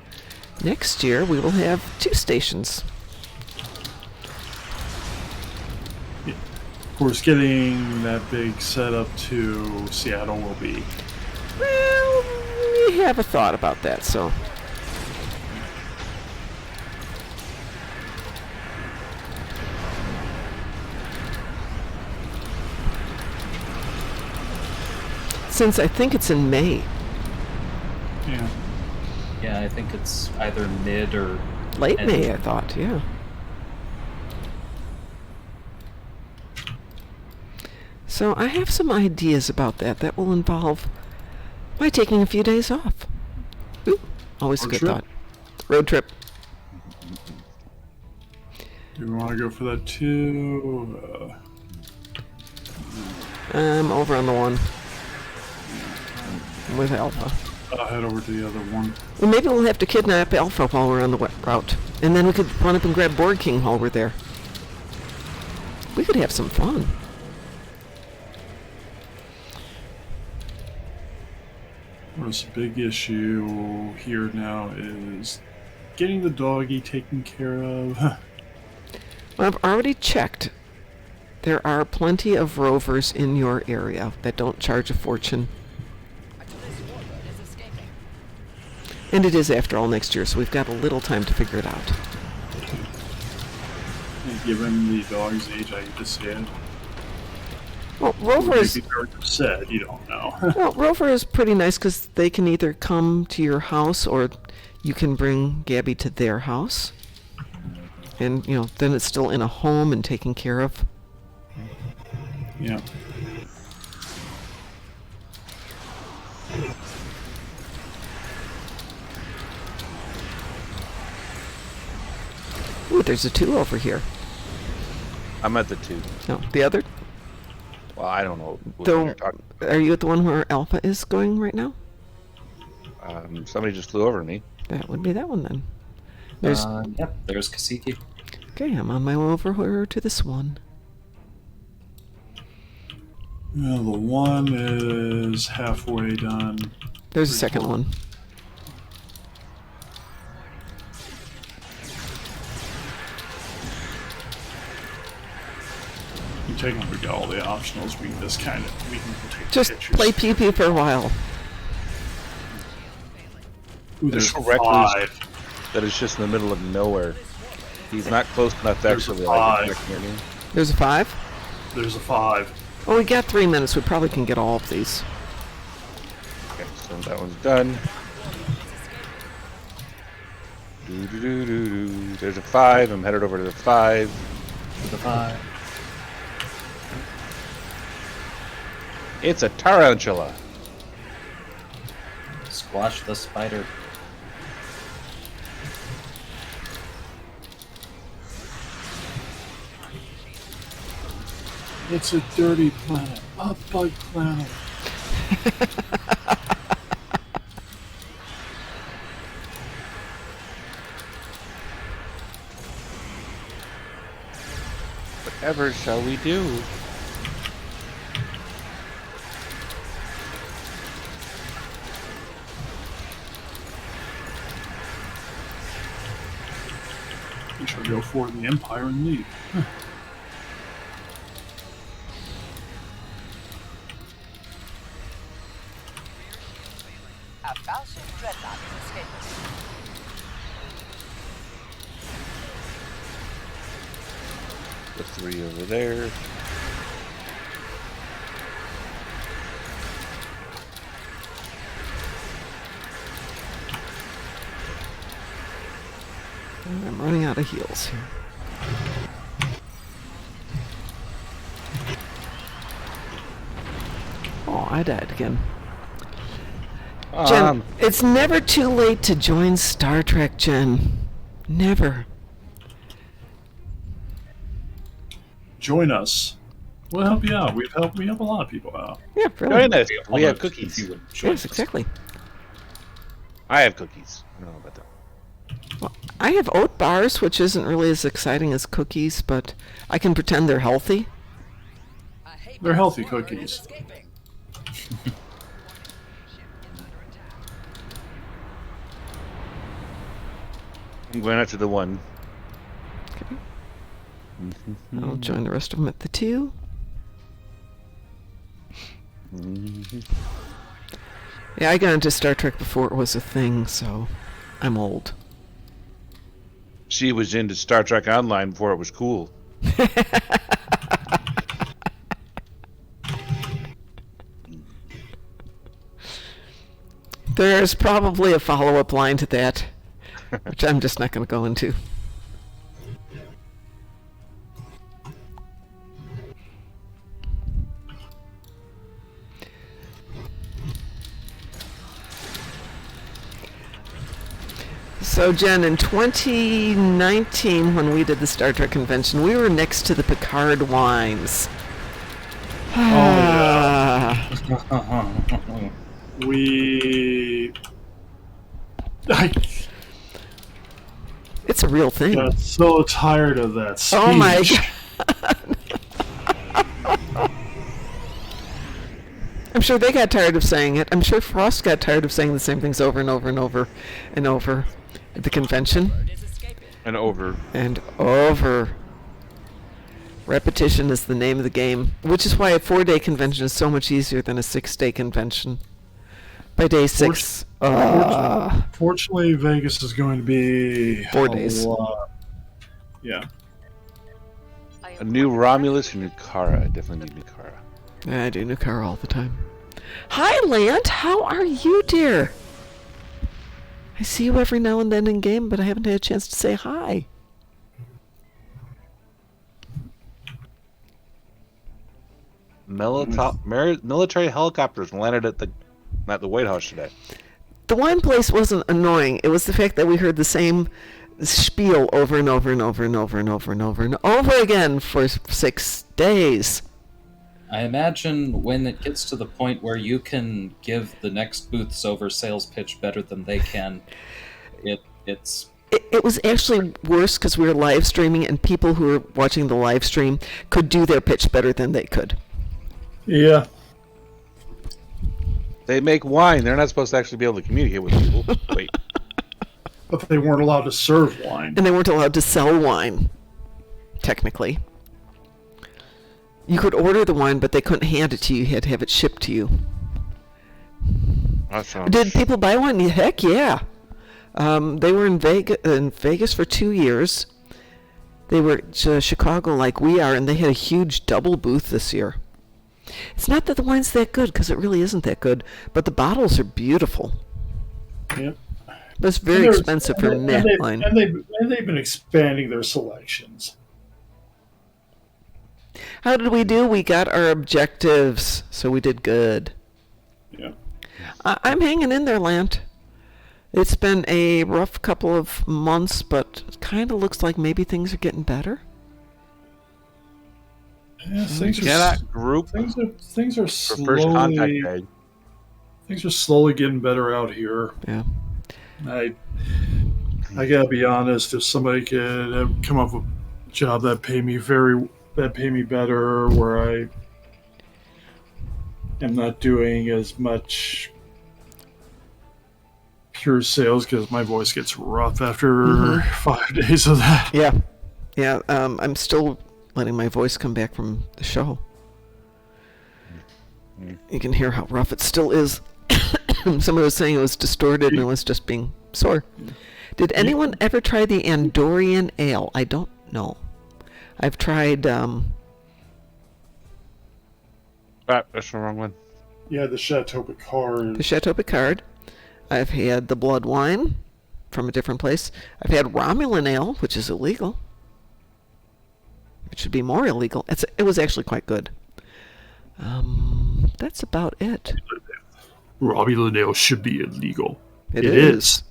Next year we will have 2 stations. Of course, getting that big setup to Seattle will be. Well, we have a thought about that, so... Since I think it's in May. Yeah. Yeah, I think it's either mid or Late And- May, I thought, yeah. So I have some ideas about that. That will involve my taking a few days off. Ooh, always a Road good trip? thought. Road trip. Do we want to go for that too? I'm over on the one with Alpha. I'll head over to the other one. Well, maybe we'll have to kidnap Alpha while we're on the route. And then we could run up and grab Board King while we're there. We could have some fun. Whereas the big issue here now is getting the doggy taken care of. Well, I've already checked. There are plenty of rovers in your area that don't charge a fortune. This warbird is escaping. And it is, after all, next year, so we've got a little time to figure it out. And given the dog's age, I hate to say it. Well, Rover is... said, you don't know. Well, Rover is pretty nice because they can either come to your house or you can bring Gabby to their house. And, you know, then it's still in a home and taken care of. Yeah. Ooh, there's a 2 over here. I'm at the 2. No, the other? Well, I don't know which one you're talking. Are you at the one where Alpha is going right now? Somebody just flew over me. That would be that one then. There's Yep, there's Kasiki. Okay, I'm on my way over to this one. Well, the one is halfway done. There's a second one. You take a look at all the optionals. We can just kind of take Just pictures. play PP for a while. Ooh, there's There's a recluse 5. that is just in the middle of nowhere. He's not close enough to There's a actually like 5. attack near me. There's a 5. There's a 5. Oh, we got 3 minutes. We probably can get all of these. Okay, so that one's done. Doo-doo-doo-doo-doo. There's a 5. I'm headed over to the 5. The 5. It's a tarantula. Squash the spider. It's a dirty planet. A bug planet. Whatever shall we do? We shall go for the Empire and leave. A Falchion dreadnought is escaping. The 3 over there. I'm running out of heals here. Oh, I died again. Jen, it's never too late to join Star Trek, Jen. Never. Join us. We'll help you out. We help a lot of people out. Yeah, really. Join us. We have Almost, cookies. if you would join Yes, us. exactly. I have cookies. I don't know about that. Well, I have oat bars, which isn't really as exciting as cookies, but I can pretend they're healthy. A Haymarket They're healthy warbird cookies. is escaping. I'm going after the 1. Okay. I'll join the rest of them at the 2. Yeah, I got into Star Trek before it was a thing, so I'm old. She was into Star Trek Online before it was cool. There's probably a follow-up line to that, which I'm just not going to go into. So, Jen, in 2019, when we did the Star Trek convention, we were next to the Picard wines. yeah. I It's a real thing. got so tired of that speech. Oh my God. I'm sure they got tired of saying it. I'm sure Frost got tired of saying the same things over and over and over and over at the convention. Word is escaping. And over. And over. Repetition is the name of the game, which is why a 4-day convention is so much easier than a 6-day convention. By day 6, Fortunately, Vegas is going to be 4 days. Yeah. A new Romulus and new Kara. I definitely need new Kara. I do new car all the time. Hi, Lant. How are you, dear? I see you every now and then in game, but I haven't had a chance to say hi. Military helicopters landed at the White House today. The wine place wasn't annoying. It was the fact that we heard the same spiel over and over and over and over and over and over and over again for 6 days. I imagine when it gets to the point where you can give the next booth's over sales pitch better than they can, it's It was actually worse because we were live streaming and people who were watching the live stream could do their pitch better than they could. Yeah. They make wine. They're not supposed to actually be able to communicate with people. Wait. But they weren't allowed to serve wine. And they weren't allowed to sell wine, technically. You could order the wine, but they couldn't hand it to you. You had to have it shipped to you. That sounds... Did people buy one? Heck yeah. They were in Vegas for 2 years. They were Chicago like we are, and they had a huge double booth this year. It's not that the wine's that good, because it really isn't that good, but the bottles are beautiful. Yep. But it's very expensive for meh wine. And they've been expanding their selections. How did we do? We got our objectives, so we did good. Yeah. I'm hanging in there, Lant. It's been a rough couple of months, but it kind of looks like maybe things are getting better. Yeah, things Cannot group things are for first contact slowly day. things are slowly getting better out here. Yeah. I gotta be honest. If somebody could come up with a job that pay me better, where I am not doing as much pure sales because my voice gets rough after 5 days of that. Yeah. Yeah, I'm still letting my voice come back from the show. You can hear how rough it still is. Someone was saying it was distorted and it was just being sore. Did anyone ever try the Andorian Ale? I don't know. I've tried... That's the wrong one. Yeah, the Chateau Picard. the Chateau Picard. I've had the blood wine from a different place. I've had Romulan Ale, which is illegal. It should be more illegal. It was actually quite good. That's about it. Romulan Ale should be illegal. It is.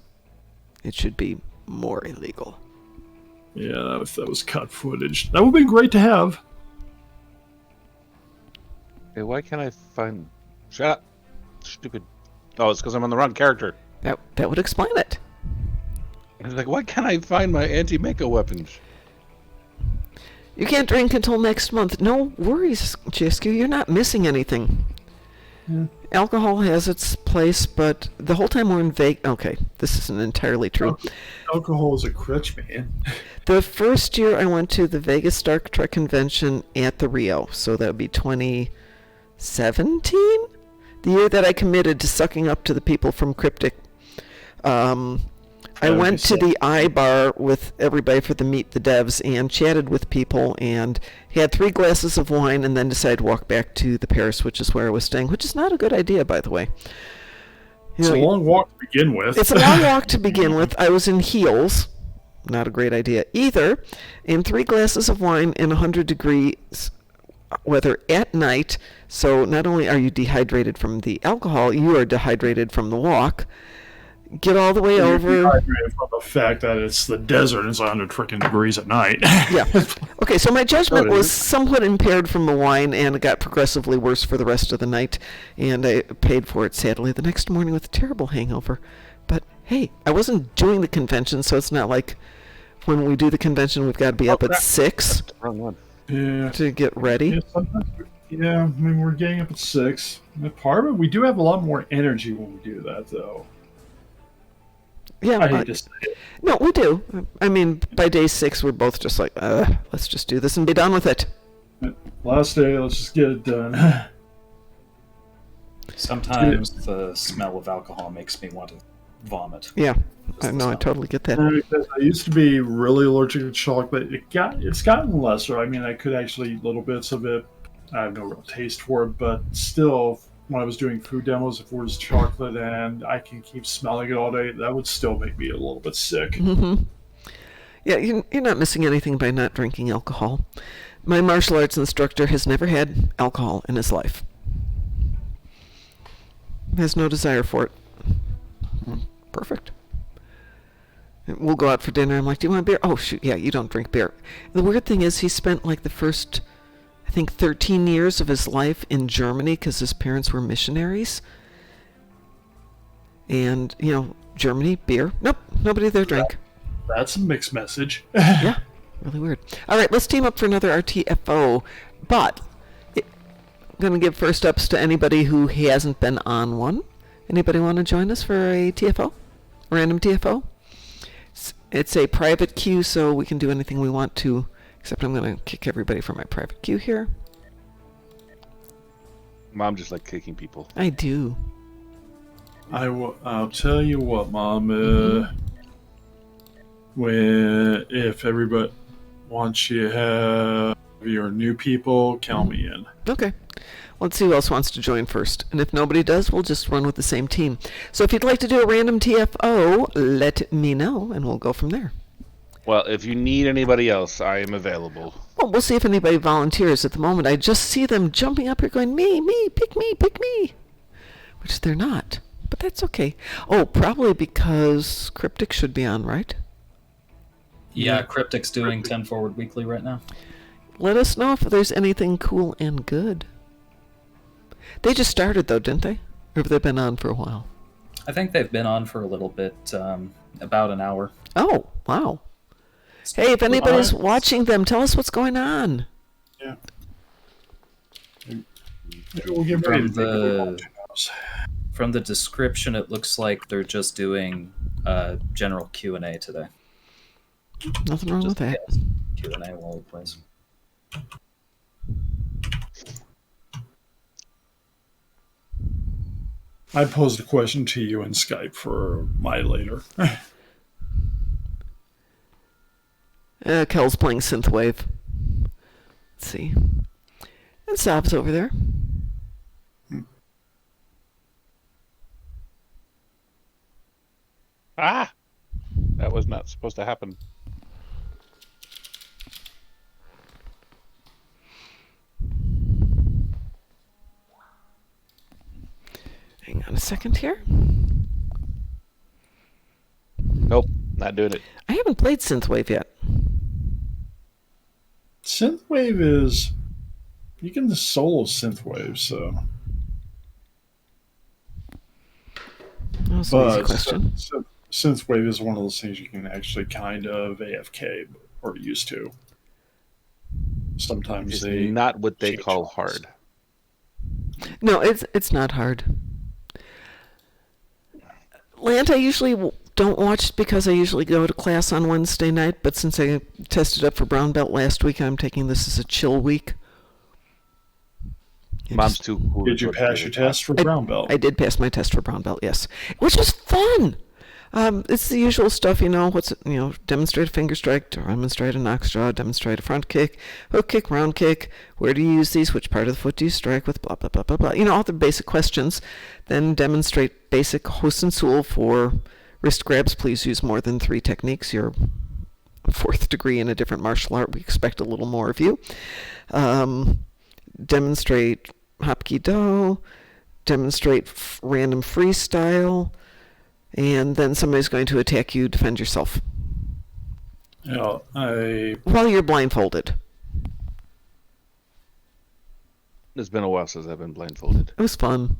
It should be more illegal. Yeah, that was cut footage. That would be great to have. Hey, why can't I find... Shut up. Stupid. Oh, it's because I'm on the wrong character. That would explain it. I was like, why can't I find my anti-mecha weapons? You can't drink until next month. No worries, Jisku. You're not missing anything. Yeah. Alcohol has its place, but the whole time we're in Vegas... Okay, this isn't entirely true. Alcohol is a crutch, man. The first year I went to the Vegas Star Trek convention at the Rio, so that would be 2017? The year that I committed to sucking up to the people from Cryptic. I went to the I-bar with everybody for the Meet the Devs and chatted with people and had 3 glasses of wine and then decided to walk back to the Paris, which is where I was staying, which is not a good idea, by the way. It's a long walk to begin with. It's a long walk to begin with. I was in heels. Not a great idea either. And 3 glasses of wine in 100 degrees weather at night. So not only are you dehydrated from the alcohol, you are dehydrated from the walk. get all the way over. Dehydrated from the fact that it's the desert and it's 100 freaking degrees at night. Yeah. Okay, so my judgment Oh, it was is. somewhat impaired from the wine, and it got progressively worse for the rest of the night, and I paid for it, sadly, the next morning with a terrible hangover. But, hey, I wasn't doing the convention, so it's not like when we do the convention, we've got to be up at crap. 6 Wrong one. Yeah. to get ready. Yeah, sometimes, I mean, we're getting up at 6. And part of it, we do have a lot more energy when we do that, though. Yeah, I hate to say it. no, we do. I mean, by day 6, we're both just like, let's just do this and be done with it. Last day, let's just get it done. Sometimes the smell of alcohol makes me want to vomit. Yeah, Just I the know, I smell. totally get that. Because I used to be really allergic to chocolate. It's gotten lesser. I mean, I could actually eat little bits of it. I have no real taste for it, but still, when I was doing food demos, if it was chocolate and I can keep smelling it all day, that would still make me a little bit sick. Yeah, you're not missing anything by not drinking alcohol. My martial arts instructor has never had alcohol in his life. Has no desire for it. Perfect. We'll go out for dinner. I'm like, do you want beer? Oh, shoot, yeah, you don't drink beer. The weird thing is he spent like the first, I think, 13 years of his life in Germany because his parents were missionaries. And, Germany, beer. Nope, nobody there drank. That's a mixed message. Yeah, really weird. All right, let's team up for another RTFO. But I'm going to give first ups to anybody who hasn't been on one. Anybody want to join us for a TFO? Random TFO? It's a private queue, so we can do anything we want to, except I'm going to kick everybody from my private queue here. Mom just like kicking people. I do. I'll tell you what, Mom. If everybody wants you to have your new people, count me in. Okay. Let's see who else wants to join first. And if nobody does, we'll just run with the same team. So if you'd like to do a random TFO, let me know, and we'll go from there. Well, if you need anybody else, I am available. Well, we'll see if anybody volunteers. At the moment, I just see them jumping up here going, me, pick me, pick me. Which they're not. But that's okay. Oh, probably because Cryptic should be on, right? Yeah, Cryptic's doing 10 Forward Weekly right now. Let us know if there's anything cool and good. They just started, though, didn't they? Or have they been on for a while? I think they've been on for a little bit, about an hour. Oh, wow. Hey, if anybody's watching them, tell us what's going on. Yeah. We'll get ready From to from the description, it looks like they're just doing general Q&A today. Nothing wrong with that. Q&A while it plays. I posed a question to you in Skype for my later. Kel's playing Synthwave. Let's see. And Sab's over there. Ah! That was not supposed to happen. Hang on a second here. Nope, not doing it. I haven't played Synthwave yet. Synthwave is... You can just solo Synthwave, so... That was an easy question. Synthwave is one of those things you can actually kind of AFK, or used to. Sometimes It's they... not what they change call things. hard. No, it's not hard. Lant, I usually don't watch because I usually go to class on Wednesday night, but since I tested up for Brown Belt last week, I'm taking this as a chill week. Mom's too cool. Did you pass your test for Brown Belt? I did pass my test for Brown Belt, yes. Which was fun! It's the usual stuff, demonstrate a finger strike, demonstrate a knock straw, demonstrate a front kick, hook kick, round kick, where do you use these, which part of the foot do you strike with, blah, blah, blah, blah, blah. All the basic questions. Then demonstrate basic Hos and Sul for wrist grabs. Please use more than 3 techniques. You're 4th degree in a different martial art. We expect a little more of you. Demonstrate Hapkido, demonstrate random freestyle, And then somebody's going to attack you. Defend yourself Yeah, while you're blindfolded. It's been a while since I've been blindfolded. It was fun.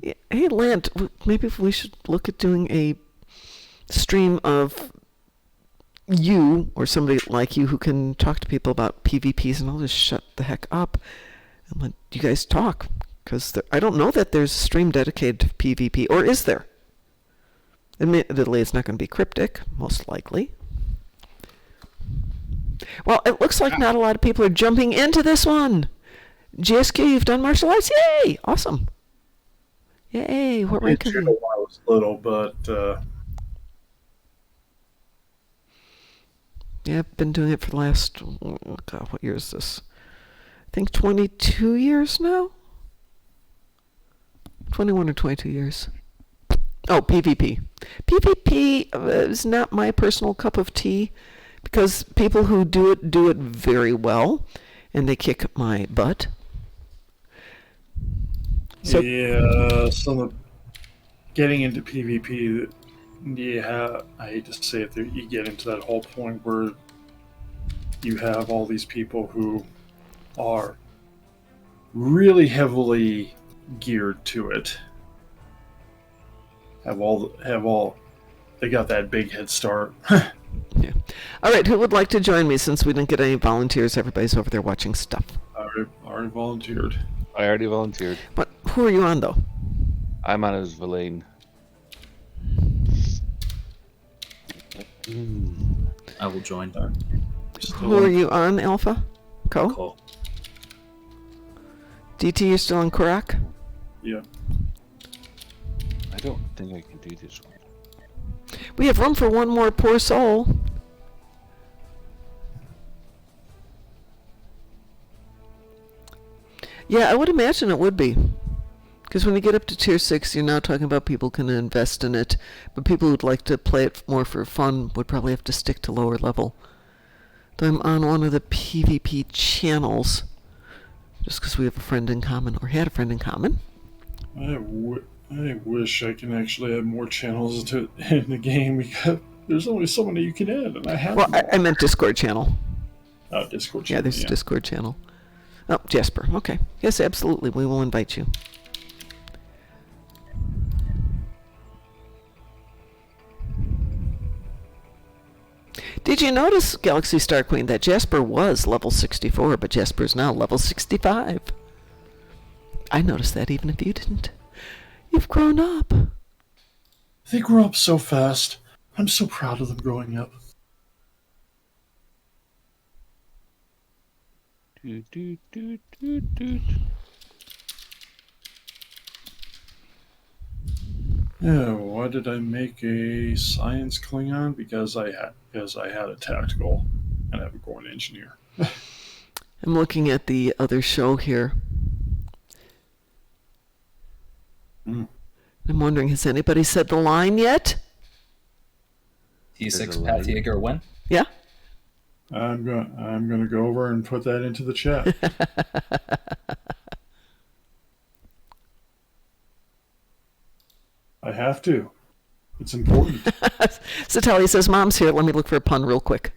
Yeah. Hey, Lant, maybe we should look at doing a stream of you or somebody like you who can talk to people about PvPs, and I'll just shut the heck up and let you guys talk. Because I don't know that there's a stream dedicated to PvP, or is there? Admittedly, it's not going to be cryptic, most likely. Well, it looks like not a lot of people are jumping into this one. GSQ, you've done martial arts? Yay! Awesome. Yay! What rank are did you? when I was little, but Yeah, I've been doing it for the last, oh God, what year is this? I think 22 years now? 21 or 22 years. Oh, PvP. PvP is not my personal cup of tea because people who do it very well, and they kick my butt. So, yeah, getting into PvP, yeah, I hate to say it, you get into that whole point where you have all these people who are really heavily geared to it. They got that big head start. yeah. All right, who would like to join me since we didn't get any volunteers? Everybody's over there watching stuff. I already volunteered. I already volunteered. But who are you on, though? I'm on as Villain. I will join. Who are you on, Alpha? Co? Cool. DT, you're still on Korak? Yeah. I don't think I can do this one. We have room for one more poor soul. Yeah, I would imagine it would be. Because when you get up to tier 6, you're now talking about people can invest in it. But people who'd like to play it more for fun would probably have to stick to lower level. Though I'm on one of the PvP channels. Just because we have a friend in common, or had a friend in common. I wish I can actually add more channels in the game because there's only so many you can add, and I have. Well, I meant Discord channel. Discord channel. Yeah, there's a Discord channel. Oh, Jasper. Okay. Yes, absolutely. We will invite you. Did you notice, Galaxy Star Queen, that Jasper was level 64, but Jasper is now level 65? I noticed that even if you didn't. You've grown up. They grow up so fast. I'm so proud of them growing up. Doot, doot, doot, doot, doot. Yeah, why did I make a science Klingon? Because I had a tactical and I have a Gorn engineer. I'm looking at the other show here. Mm. I'm wondering, has anybody said the line yet? T6 There's a Pat line. Yeager when? Yeah? I'm gonna go over and put that into the chat. I have to. It's important. Satali says, Mom's here. Let me look for a pun real quick.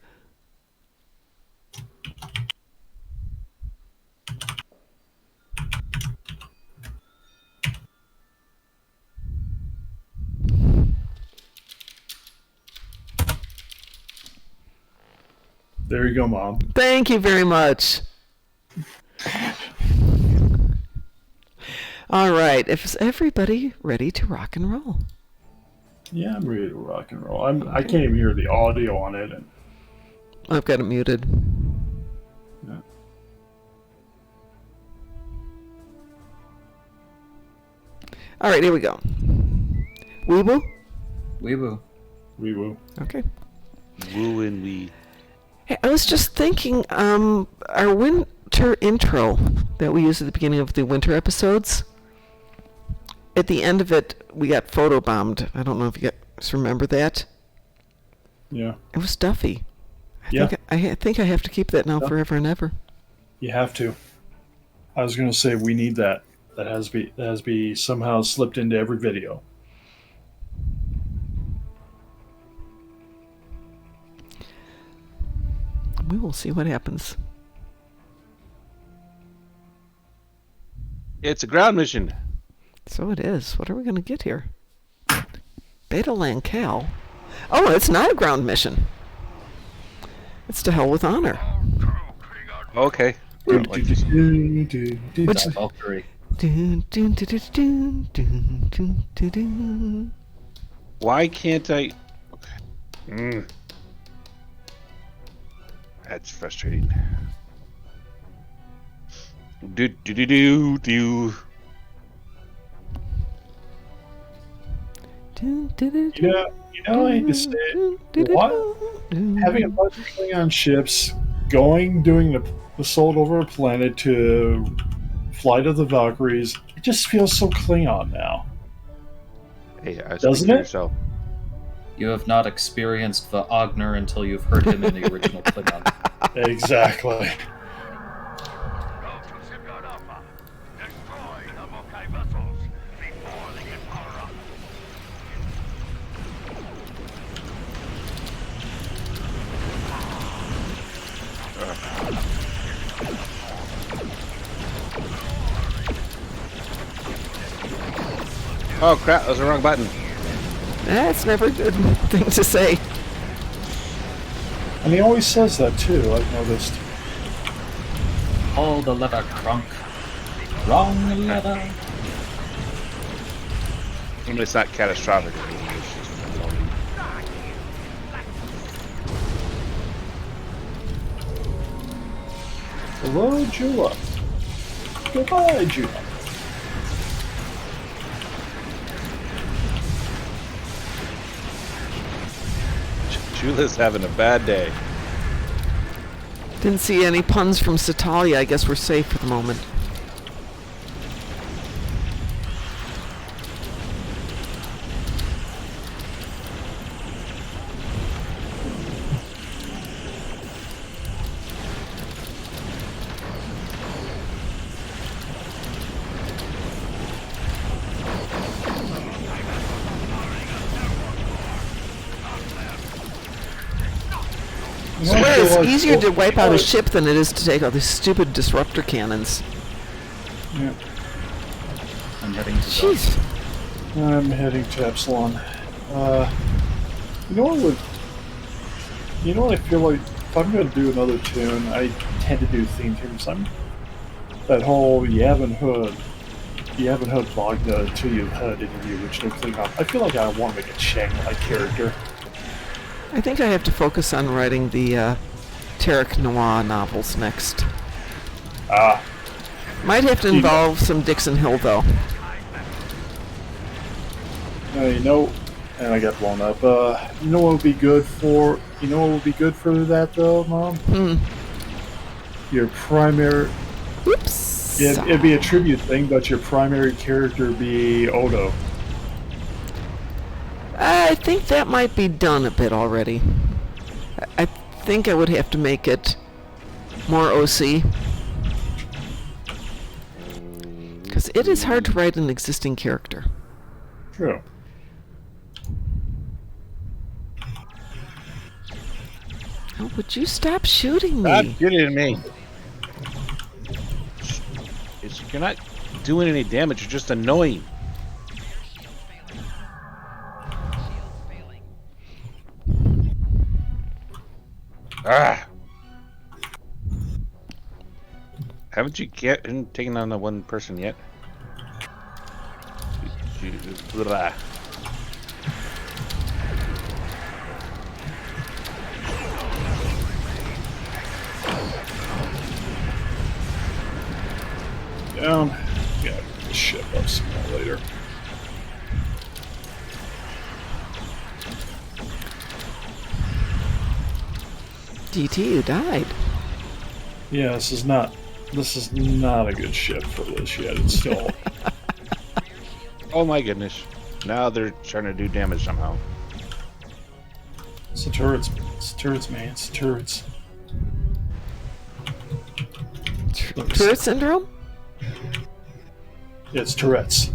There you go, Mom. Thank you very much. All right. Is everybody ready to rock and roll? Yeah, I'm ready to rock and roll. I can't even hear the audio on it. And I've got it muted. yeah. All right, here we go. Weeble? Weeboo. We will. Okay. Woo and we. Hey, I was just thinking, our winter intro that we use at the beginning of the winter episodes, at the end of it, we got photobombed. I don't know if you guys remember that. Yeah. It was Duffy. Yeah. I think I have to keep that now Yeah. forever and ever. You have to. I was going to say we need that. That has to be somehow slipped into every video. We will see what happens. It's a ground mission. So it is. What are we going to get here? Beta Lancal. Oh, it's not a ground mission. It's to hell with honor. Okay. Which, Valkyrie. Why can't I? Okay. That's frustrating. Do do do do do. I hate to say it. What? Having a bunch of Klingon ships doing the assault over a planet to Flight of the Valkyries, it just feels so Klingon now. Hey, I Doesn't speak for it? yourself. You have not experienced the Ogner until you've heard him in the original Klingon. Exactly. Oh crap! That was the wrong button. That's never a good thing to say. And he always says that too, I've noticed. Pull the lever, Crunk. Wrong lever. I mean, it's not catastrophic. I mean, it's just annoying. Hello, Jula. Goodbye, Jula. Jula's having a bad day. Didn't see any puns from Satalia. I guess we're safe for the moment. Swear it's easier to wipe out a ship than it is to take out these stupid disruptor cannons. Yeah. I'm heading to Jeez. I'm heading to Epsilon. You know what I feel like? If I'm going to do another tune, I tend to do theme tunes. That whole you haven't heard Wagner until you've heard any of the original Klingon. I feel like I want to make a Chang-like character. I think I have to focus on writing the Tarek Noir novels next. Might have to involve some Dixon Hill, though. And I got blown up. You know what would be good for? You know what would be good for that, though, Mom? Your primary. Oops. It'd be a tribute thing, but your primary character be Odo. I think that might be done a bit already. I think I would have to make it more OC. Because it is hard to write an existing character. True. Oh, would you stop shooting me? Stop shooting me. You're not doing any damage. You're just annoying. Haven't you taken on the one person yet? Blah. Down. Yeah, ship up some more later. DT, you died. Yeah, this is not a good ship for this yet. It's still. Oh my goodness. Now they're trying to do damage somehow. It's the turrets. It's the turrets, man. It's the turrets. Turret syndrome? It's Tourette's.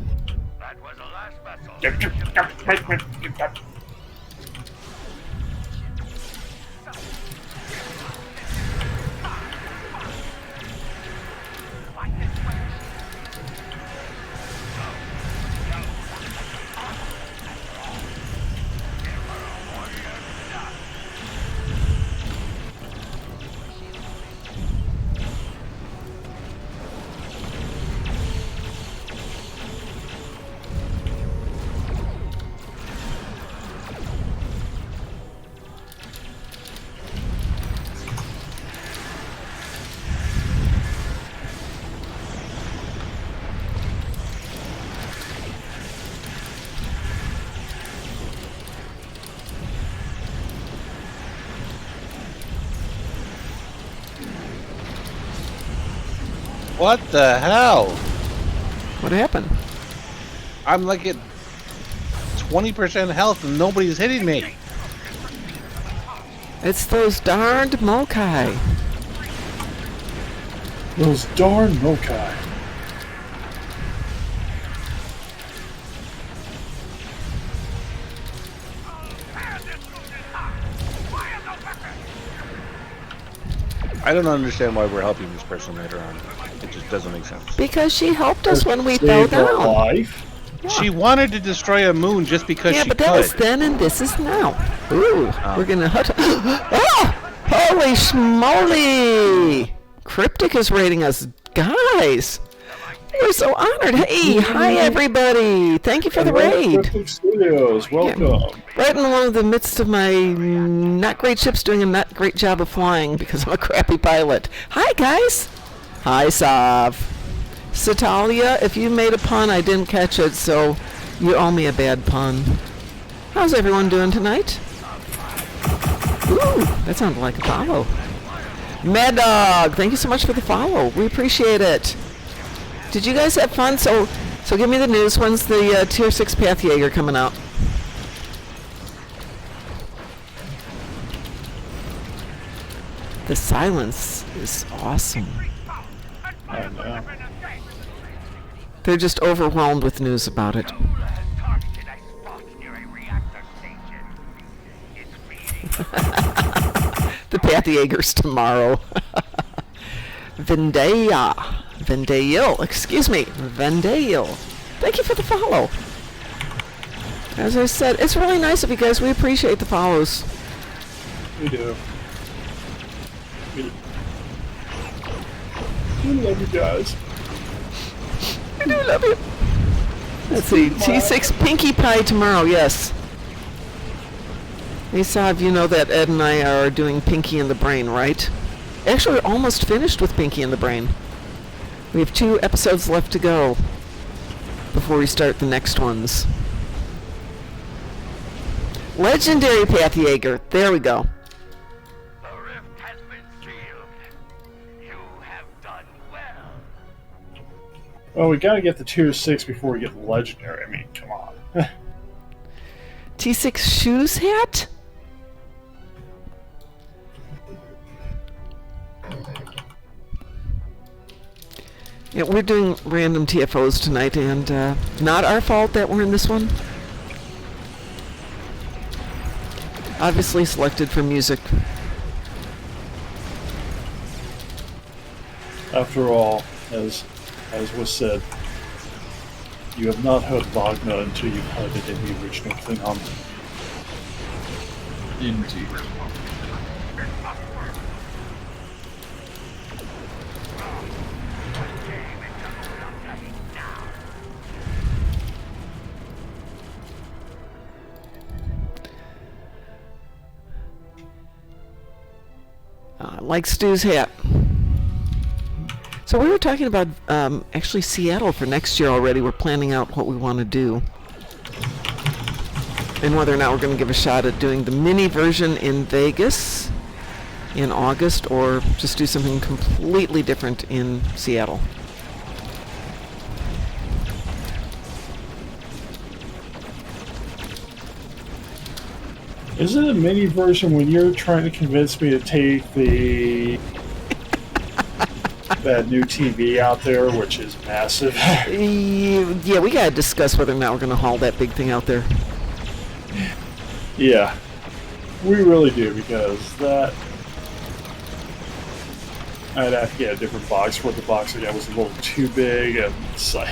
That was the last vessel. What the hell? What happened? I'm like at 20% health and nobody's hitting me. It's those darned Mokai. Those darn Mokai. I don't understand why we're helping this person later on. It just doesn't make sense. Because she helped us when we fell Saved our down. life. She wanted to destroy a moon just because Yeah, she but could. that was then and this is now. Ooh, we're gonna ah! Holy schmoly! Cryptic is rating us. Guys! We're so honored. Hey, hi everybody! Thank you for the raid. CRYPTICSTUDIOS, welcome. Right in one of the midst of my not great ships doing a not great job of flying because I'm a crappy pilot. Hi guys! Hi Sav. Satalia, if you made a pun, I didn't catch it, so you owe me a bad pun. How's everyone doing tonight? Ooh, that sounded like a follow. Mad Dog, thank you so much for the follow. We appreciate it. Did you guys have fun? So give me the news. When's the Tier 6 Pathjager coming out? The silence is awesome. I know. They're just overwhelmed with news about it. Targeted a spot near a reactor station. It's feeding. The Pathjagers tomorrow. Vondayil, excuse me. Vondayil. Thank you for the follow. As I said, it's really nice of you guys. We appreciate the follows. We do. We love you guys. I do love you. Let's see. T6 Pinkie Pie tomorrow, yes. Hey, Sav, you know that Ed and I are doing Pinky in the Brain, right? Actually, we're almost finished with Pinky in the Brain. We have 2 episodes left to go before we start the next ones. Legendary Pathjager. There we go. The rift has been sealed. You have done well. Well, we gotta get the Tier 6 before we get the Legendary. I mean, come on. T6 Shoes Hat? Yeah, we're doing random TFOs tonight, and not our fault that we're in this one. Obviously selected for music. After all, as was said, you have not heard Wagner until you've heard it in the original Klingon. Indeed. Like Stu's hat. So we were talking about actually Seattle for next year already. We're planning out what we want to do. And whether or not we're going to give a shot at doing the mini version in Vegas in August or just do something completely different in Seattle. Is it a mini version when you're trying to convince me to take the that new TV out there, which is massive. Yeah, we gotta discuss whether or not we're gonna haul that big thing out there. Yeah, we really do, because that... I'd have to get a different box. What the box I got was a little too big, and it's like...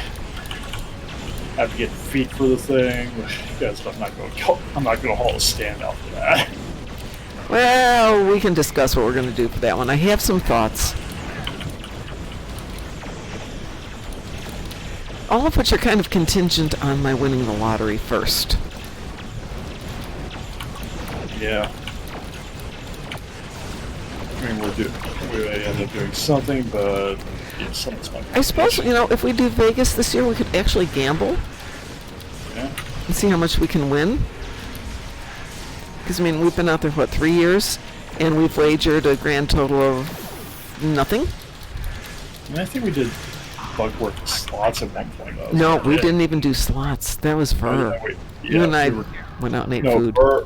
I have to get feet for the thing, because I'm not going to haul a stand out for that. Well, we can discuss what we're gonna do for that one. I have some thoughts. All of which are kind of contingent on my winning the lottery first. Yeah. I mean, we may end up doing something, but yeah, something's not. I suppose, if we do Vegas this year, we could actually gamble Yeah. and see how much we can win. Because, we've been out there, 3 years? And we've wagered a grand total of nothing. And I think we did bugwork slots at one point. Though. No, we didn't even do slots. That was Ver. You and I went out and ate food. Ver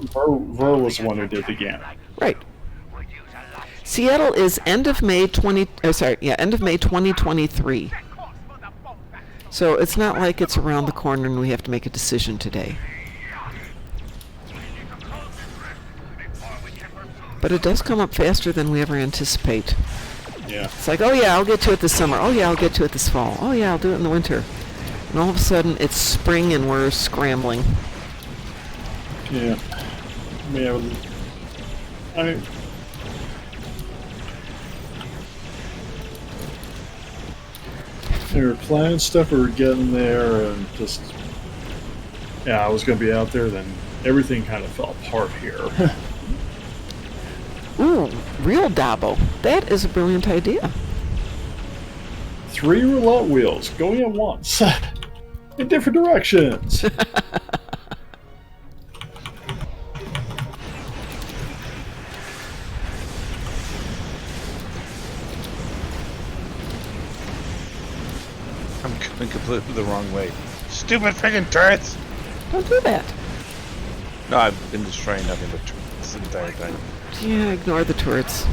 was the one who did the game. Right. Seattle is end of May 2023. So it's not like it's around the corner and we have to make a decision today. But it does come up faster than we ever anticipate. Yeah. It's like, oh yeah, I'll get to it this summer. Oh yeah, I'll get to it this fall. Oh yeah, I'll do it in the winter. And all of a sudden, it's spring and we're scrambling. Yeah. We were planning stuff, we were getting there, and just... Yeah, I was going to be out there, then everything kind of fell apart here. Ooh, real Dabo. That is a brilliant idea. 3 roulette wheels going at once in different directions. I'm going completely the wrong way. Stupid friggin' turrets! Don't do that. No, I've been destroying nothing but turrets this entire time. Yeah, ignore the turrets.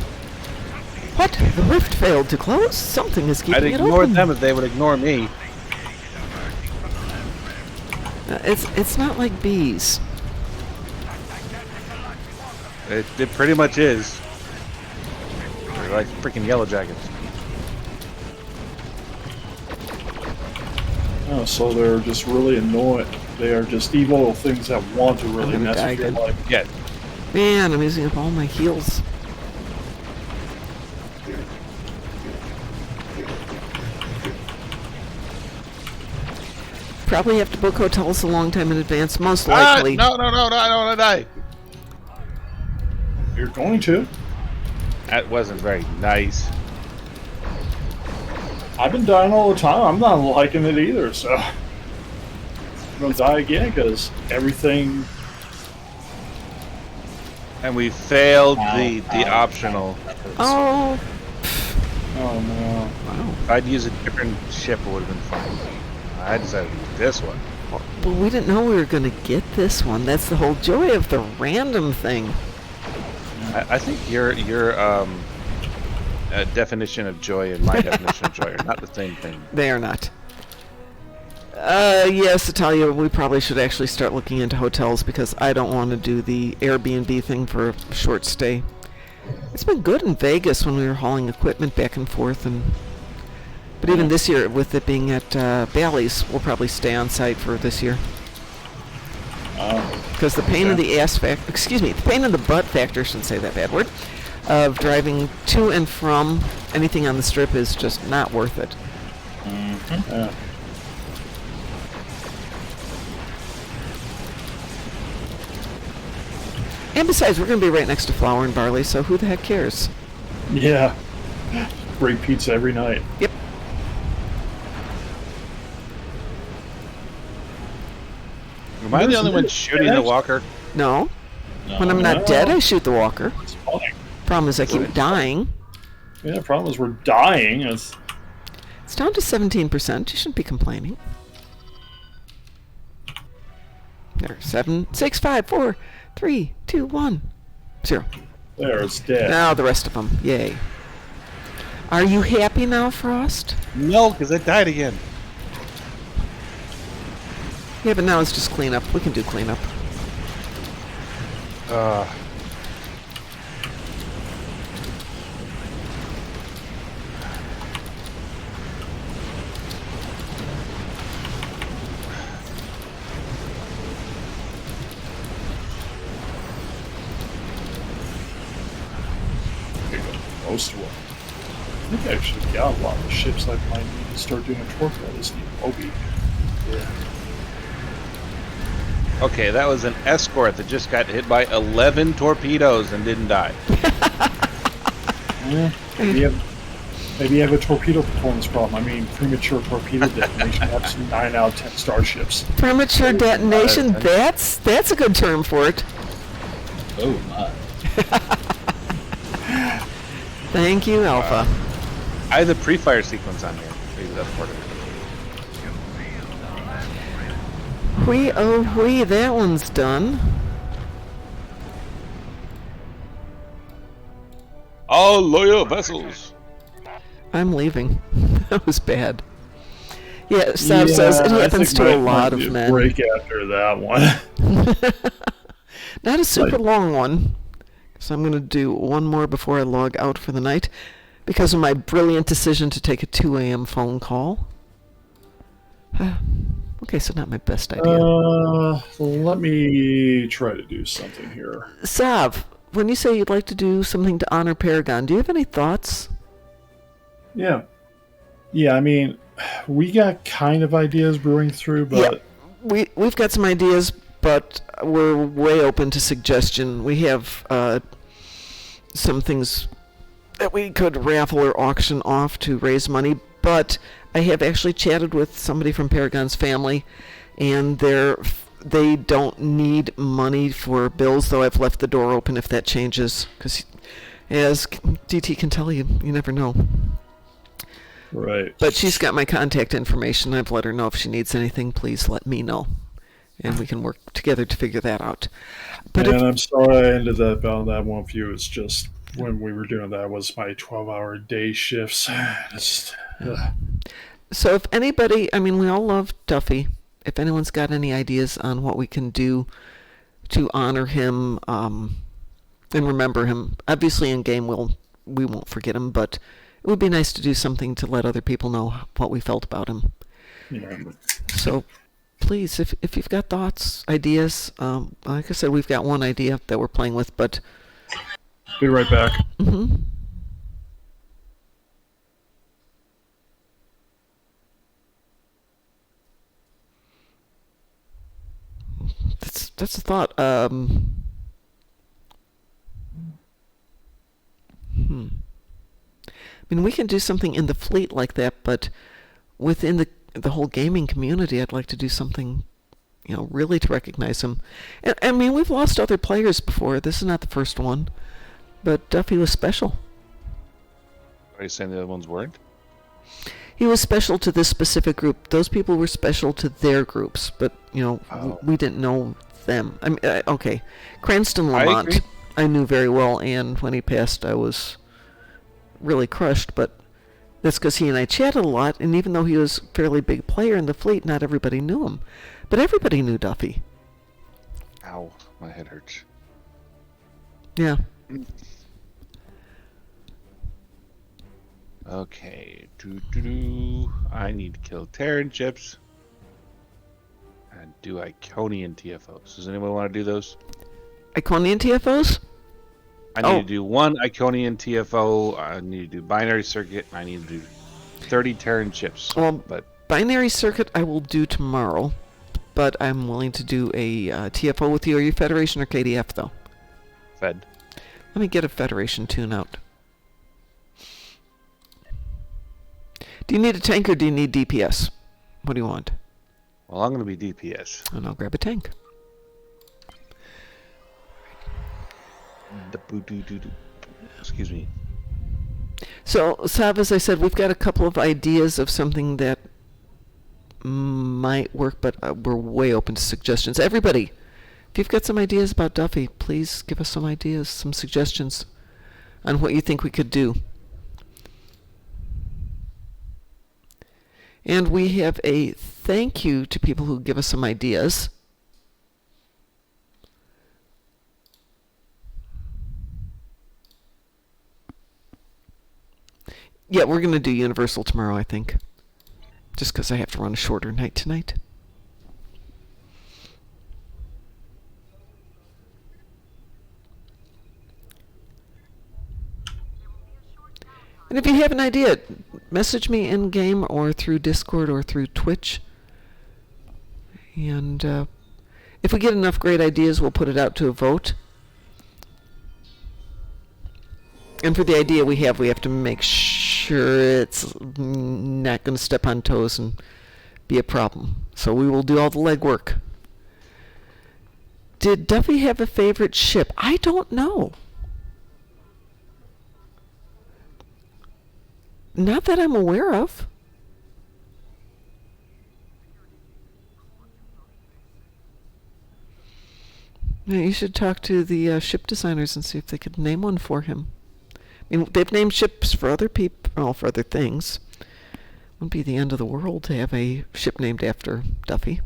What? The rift failed to close? Something is keeping I'd it ignore open. them if they would ignore me. It's not like bees. It pretty much is. They're like freaking yellow jackets. Oh, so they're just really annoying. They are just evil little things that want to really I'm gonna mess die with your again. life. Yeah. Man, I'm using up all my heals. Probably have to book hotels a long time in advance, most likely. No, I don't want to die. You're going to. That wasn't very nice. I've been dying all the time. I'm not liking it either, so... I'm going to die again, because everything... And we failed the optional. Oh, Oh, no. wow. If I'd used a different ship, it would have been fine. I decided to use this one. Well, we didn't know we were going to get this one. That's the whole joy of the random thing. I think your definition of joy and my definition of joy are not the same thing. They are not. Yes, Italia, we probably should actually start looking into hotels because I don't want to do the Airbnb thing for a short stay. It's been good in Vegas when we were hauling equipment back and forth, but even this year, with it being at Bally's, we'll probably stay on site for this year. Because the pain in the ass factor, the pain in the butt factor, shouldn't say that bad word, of driving to and from anything on the strip is just not worth it. Yeah. And besides, we're going to be right next to Flour and Barley, so who the heck cares? Yeah. Great pizza every night. Yep. Am I the only one shooting the walker? No. When I'm not dead, I shoot the walker. It's fine. Problem is I keep dying. Yeah, the problem is we're dying. It's down to 17%. You shouldn't be complaining. There, 7, 6, 5, 4, 3, 2, 1, 0. There, it's dead. Now the rest of them. Yay. Are you happy now, Frost? No, because I died again. Yeah, but now it's just cleanup. We can do cleanup. Most of them. I think I actually got a lot of ships I might need to start doing a torpedo this new Obi. Yeah. Okay, that was an escort that just got hit by 11 torpedoes and didn't die. Maybe you have a torpedo performance problem. I mean, premature torpedo detonation. That's 9 out of 10 starships. Premature detonation, that's a good term for it. Oh my. Thank you, Alpha. I have the pre-fire sequence on here. Maybe that's part of it. Whee, oh whee, that one's done. All loyal vessels. I'm leaving. That was bad. Yeah, Sav says it happens to a lot of men. Break after that one. Not a super long one. So I'm going to do one more before I log out for the night because of my brilliant decision to take a 2 a.m. phone call. Okay, so not my best idea. Let me try to do something here. Sav, when you say you'd like to do something to honor Paragon, do you have any thoughts? Yeah. Yeah, I mean, we got kind of ideas brewing through, but... Yeah, we've got some ideas, but we're way open to suggestion. We have some things that we could raffle or auction off to raise money, but I have actually chatted with somebody from Paragon's family, and they don't need money for bills, though I've left the door open if that changes, because as DT can tell you, you never know. Right. But she's got my contact information. I've let her know if she needs anything, please let me know. And we can work together to figure that out. But I'm sorry I ended up on that one with you. It's just when we were doing that was my 12-hour day shifts. So if anybody, I mean, we all love Duffy. If anyone's got any ideas on what we can do to honor him and remember him, obviously in game we won't forget him, but it would be nice to do something to let other people know what we felt about him. Yeah. So please, if you've got thoughts, ideas, like I said, we've got one idea that we're playing with, but... Be right back. Mm-hmm. That's a thought. I mean, we can do something in the fleet like that, but within the whole gaming community, I'd like to do something, really to recognize him. And, I mean, we've lost other players before. This is not the first one, but Duffy was special. Are you saying the other ones weren't? He was special to this specific group. Those people were special to their groups, but, we didn't know them. I mean, okay. Cranston Lamont, I knew very well, and when he passed, I was really crushed, but that's because he and I chatted a lot, and even though he was a fairly big player in the fleet, not everybody knew him. But everybody knew Duffy. Ow, my head hurts. Yeah. Okay, I need to kill Terran ships and do Iconian TFOs. Does anyone want to do those? Iconian TFOs? I need to do one Iconian TFO. I need to do binary circuit. I need to do 30 Terran ships. Well, binary circuit I will do tomorrow, but I'm willing to do a TFO with you. Are you Federation or KDF, though? Fed. Let me get a Federation tune out. Do you need a tank or do you need DPS? What do you want? Well, I'm going to be DPS. And I'll grab a tank. Excuse me. So, Sav, as I said, we've got a couple of ideas of something that might work, but we're way open to suggestions. Everybody, if you've got some ideas about Duffy, please give us some ideas, some suggestions on what you think we could do. And we have a thank you to people who give us some ideas. Yeah, we're going to do Universal tomorrow, I think. Just because I have to run a shorter night tonight. And if you have an idea, message me in-game or through Discord or through Twitch. And if we get enough great ideas, we'll put it out to a vote. And for the idea we have to make sure it's not going to step on toes and be a problem. So we will do all the legwork. Did Duffy have a favorite ship? I don't know. Not that I'm aware of. Yeah, you should talk to the ship designers and see if they could name one for him. I mean, they've named ships for other people, well, for other things. Wouldn't be the end of the world to have a ship named after Duffy.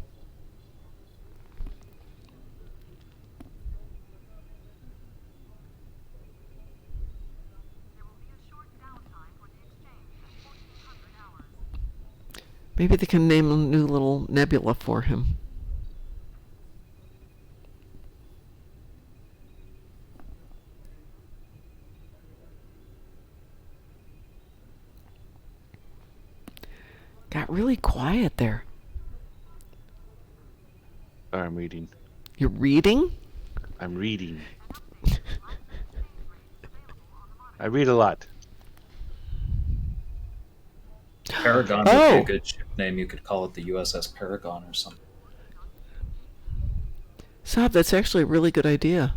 Maybe they can name a new little nebula for him. Got really quiet there. Sorry, I'm reading. You're reading? I'm reading. I read a lot. Paragon would be a good ship name. You could call it the USS Paragon or something. Sob, that's actually a really good idea.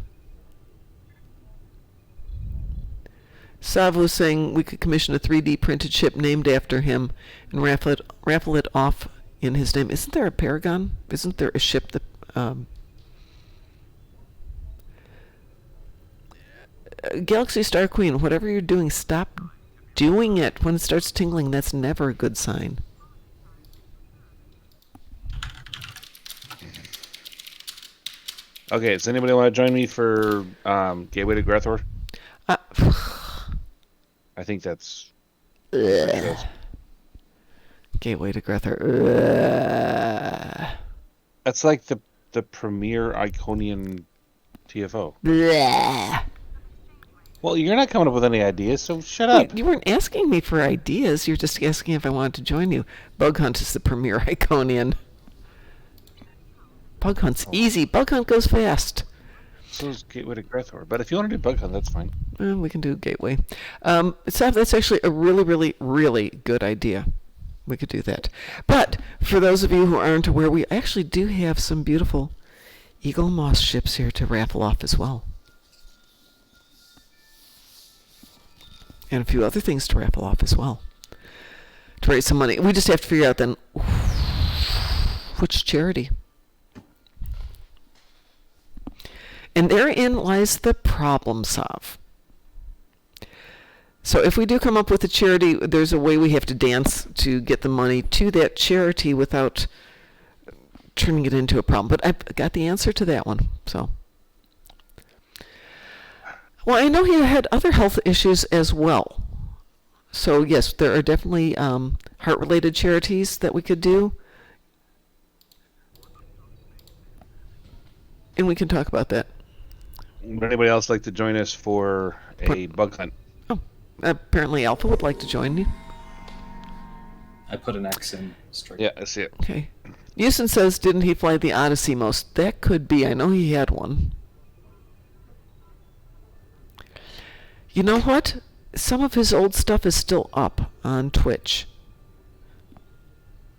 Sav was saying we could commission a 3D printed ship named after him and raffle it off in his name. Isn't there a Paragon? Isn't there a ship that... Galaxy Star Queen, whatever you're doing, stop doing it. When it starts tingling, that's never a good sign. Okay, does anybody want to join me for Gateway to Grethor? I think that's... Gateway to Grethor. That's like the premier Iconian TFO. Bleh. Well, you're not coming up with any ideas, so shut up. You weren't asking me for ideas. You're just asking if I wanted to join you. Bug Hunt is the premier Iconian. Bug Hunt's easy. Bug Hunt goes fast. So is Gateway to Grethor. But if you want to do Bug Hunt, that's fine. We can do Gateway. That's actually a really, really, really good idea. We could do that. But for those of you who aren't aware, we actually do have some beautiful Eagle Moss ships here to raffle off as well. And a few other things to raffle off as well. To raise some money. We just have to figure out then which charity. And therein lies the problem, Sav. So if we do come up with a charity, there's a way we have to dance to get the money to that charity without turning it into a problem. But I've got the answer to that one. So, well, I know he had other health issues as well. So yes, there are definitely heart-related charities that we could do. And we can talk about that. Would anybody else like to join us for a Bug Hunt? Oh, apparently Alpha would like to join you. I put an X in straight. Yeah, I see it. Okay. Houston says, didn't he fly the Odyssey most? That could be. I know he had one. You know what? Some of his old stuff is still up on Twitch.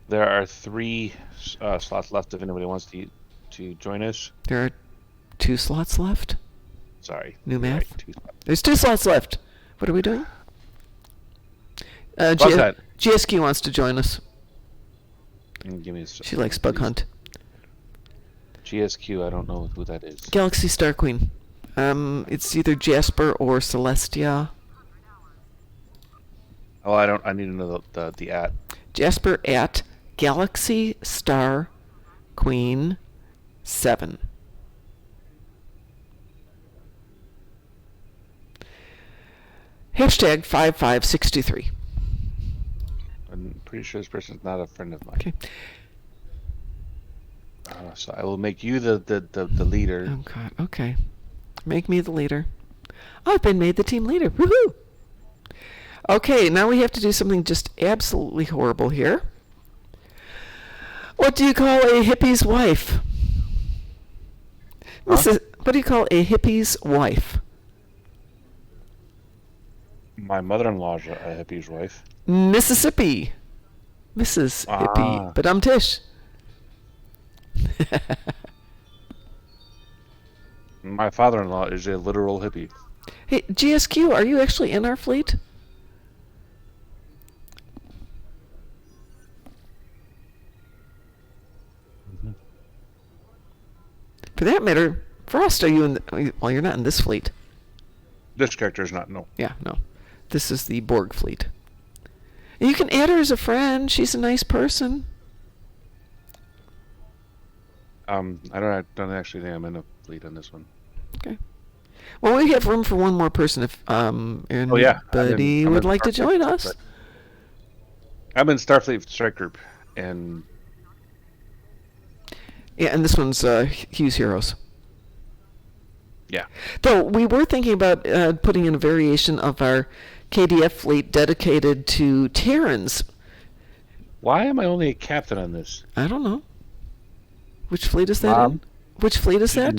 There are 3 slots left if anybody wants to join us. There are 2 slots left? Sorry. New math? Right, 2 slots. There's 2 slots left. What are we doing? Bug Hunt. GSQ wants to join us. Give me She likes Bug Hunt. GSQ, I don't know who that is. Galaxy Star Queen. It's either Jasper or Celestia. Oh, I need to know the at. Jasper at Galaxy Star Queen 7. Hashtag 5563. I'm pretty sure this person's not a friend of mine. Okay. So I will make you the leader. Oh God. Okay. Make me the leader. I've been made the team leader. Woohoo! Okay, now we have to do something just absolutely horrible here. What do you call a hippie's wife? Huh? What do you call a hippie's wife? My mother-in-law's a hippie's wife. Mississippi. Mrs. Hippie. But I'm Tish. My father-in-law is a literal hippie. Hey, GSQ, are you actually in our fleet? For that matter, Frost, are you in the, well, you're not in this fleet. This character is not, no. Yeah, no. This is the Borg fleet. And you can add her as a friend. She's a nice person. I don't actually think I'm in a fleet on this one. Okay. Well, we have room for one more person if anybody would like to join us. I'm in Starfleet Strike Group, and Yeah, and this one's Hughes Heroes. yeah. Though we were thinking about putting in a variation of our KDF fleet dedicated to Terrans. Why am I only a captain on this? I don't know. Which fleet is that in? Which fleet is that?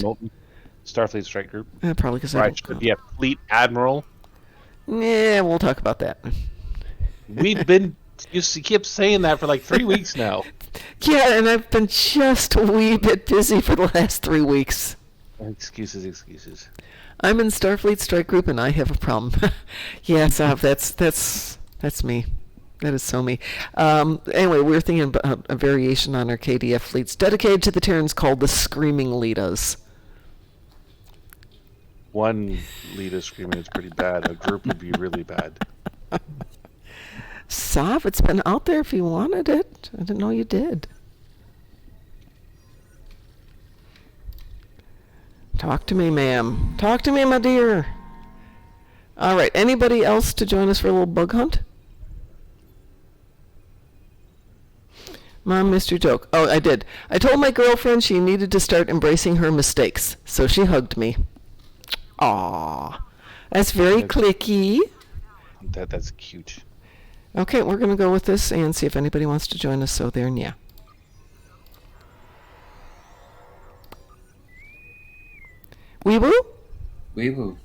Starfleet Strike Group. Probably because I Right, should be a fleet admiral. Yeah, we'll talk about that. We've been you keep saying that for like 3 weeks now. Yeah, and I've been just a wee bit busy for the last 3 weeks. Excuses. I'm in Starfleet Strike Group, and I have a problem. Yes, that's me. That is so me. Anyway, we were thinking about a variation on our KDF fleets dedicated to the Terrans called the Screaming Leedas. One leader screaming is pretty bad. A group would be really bad. Sav, it's been out there if you wanted it. I didn't know you did. Talk to me, ma'am. Talk to me, my dear. All right. Anybody else to join us for a little bug hunt? Mom missed your joke. Oh, I did. I told my girlfriend she needed to start embracing her mistakes, so she hugged me. Aw. That's very clicky. That's cute. Okay, we're going to go with this and see if anybody wants to join us. So there, and yeah. Weeboo? Weeboo.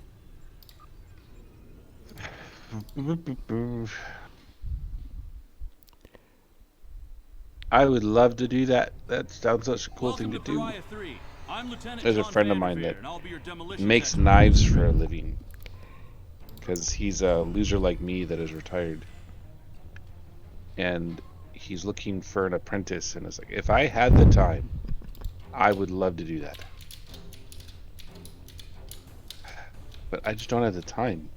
I would love to do that. That sounds such a cool thing to do. There's a friend of mine that makes knives for a living. Because he's a loser like me that is retired. And he's looking for an apprentice. And it's like, if I had the time, I would love to do that. But I just don't have the time.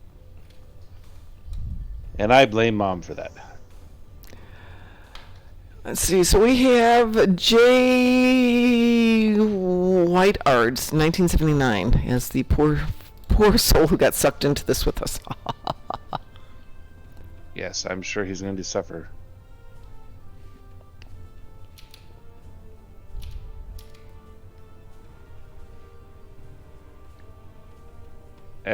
And I blame Mom for that. Let's see. So we have J. Whiteards, 1979, as the poor soul who got sucked into this with us. Yes, I'm sure he's going to suffer.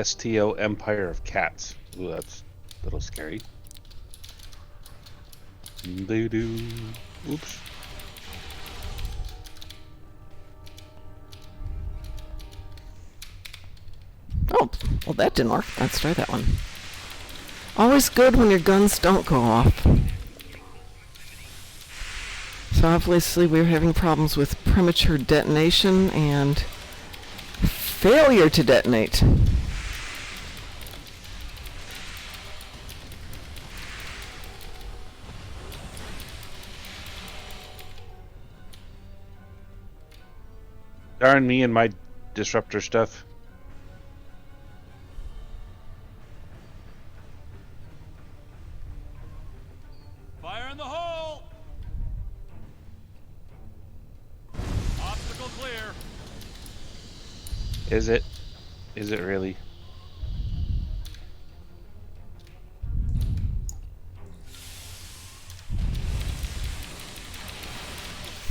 STO Empire of Cats. Ooh, that's a little scary. Doo-doo. Oops. Oh, well, that didn't work. Let's try that one. Always good when your guns don't go off. So obviously we're having problems with premature detonation and failure to detonate. Darn me and my disruptor stuff. Fire in the hole! Is it? Is it really?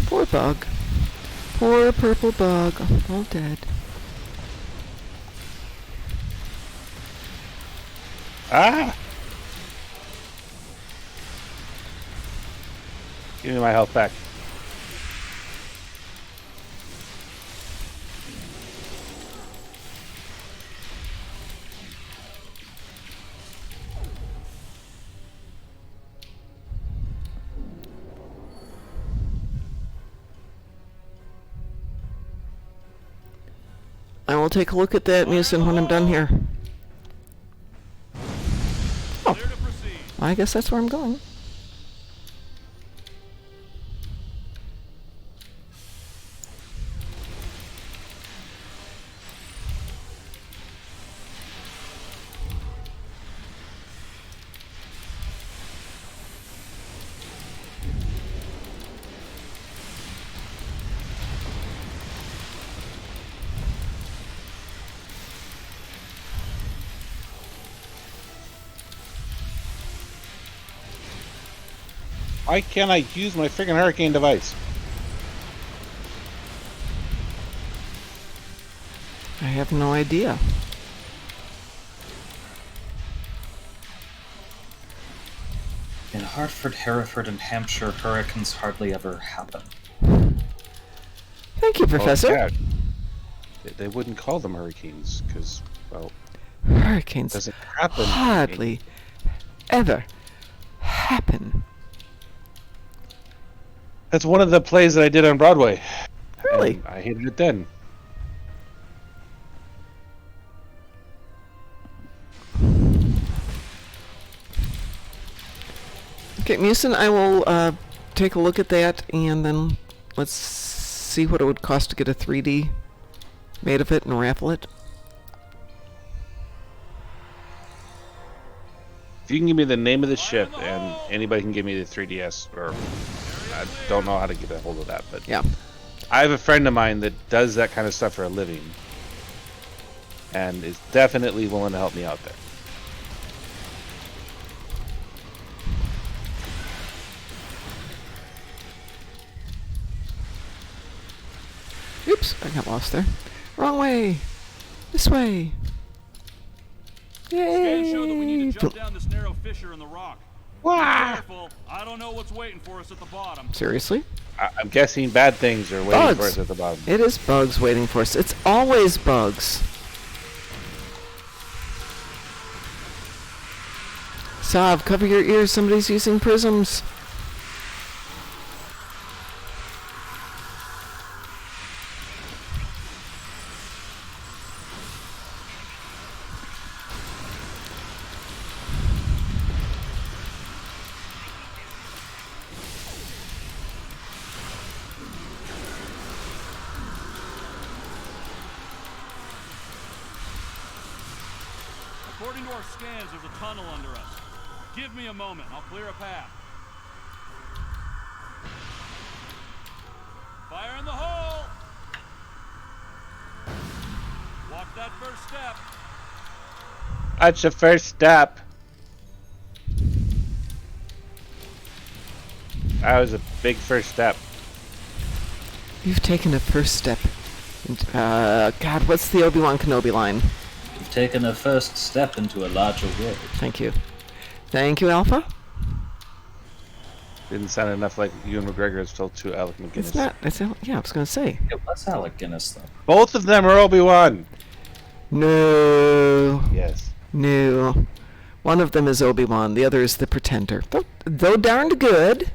Poor bug. Poor purple bug. All dead. Ah! Give me my health back. I will take a look at that, Musin, when I'm done here. Oh, I guess that's where I'm going. Why can't I use my freaking hurricane device? I have no idea. In Hartford, Hereford, and Hampshire, hurricanes hardly ever happen. Thank you, Professor. Oh, yeah. They wouldn't call them hurricanes because, well, Hurricanes doesn't happen. hardly ever happen. That's one of the plays that I did on Broadway. Really? And I hated it then. Okay, Musin, I will take a look at that, and then let's see what it would cost to get a 3D made of it and raffle it. If you can give me the name of the ship, and anybody can give me the 3DS, or I don't know how to get a hold of that, but Yeah. I have a friend of mine that does that kind of stuff for a living, and is definitely willing to help me out there. Oops, I got lost there. Wrong way. This way. Scans show that we need Yay! to jump down this narrow fissure in the rock. Be careful. I don't know what's waiting for us at the bottom. Seriously? I'm guessing bad things are waiting Bugs. for us at the bottom. It is bugs waiting for us. It's always bugs. Sav, cover your ears. Somebody's using prisms. According to our scans, there's a tunnel under us. Give me a moment. I'll clear a path. Fire in the hole! Walk that first step. That's the first step. That was a big first step. You've taken a first step. God, what's the Obi-Wan Kenobi line? You've taken a first step into a larger world. Thank you. Thank you, Alpha. Didn't sound enough like Ewan McGregor has told to Alec McGinnis. It's not. It's, yeah, I was going to say. It was Alec Guinness, though. Both of them are Obi-Wan. No. Yes. No. One of them is Obi-Wan. The other is the Pretender. Though darned good.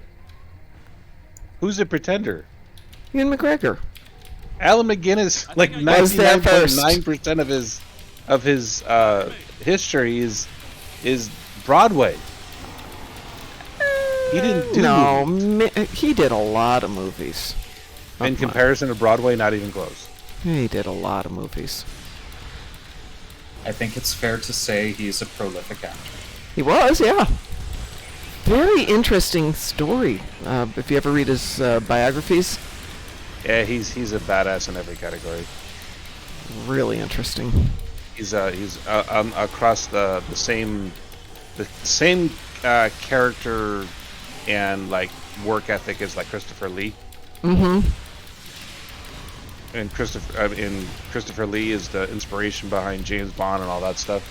Who's the pretender? Ewan McGregor. Alan McGinnis, like Was there first. 99.9% of his history is Broadway. He didn't do No, movies. he did a lot of movies. In comparison to Broadway, not even close. He did a lot of movies. I think it's fair to say he's a prolific actor. He was, yeah. Very interesting story. If you ever read his biographies. Yeah, he's a badass in every category. really interesting. He's across the same character and like work ethic as like Christopher Lee. Mm-hmm. And Christopher Lee is the inspiration behind James Bond and all that stuff.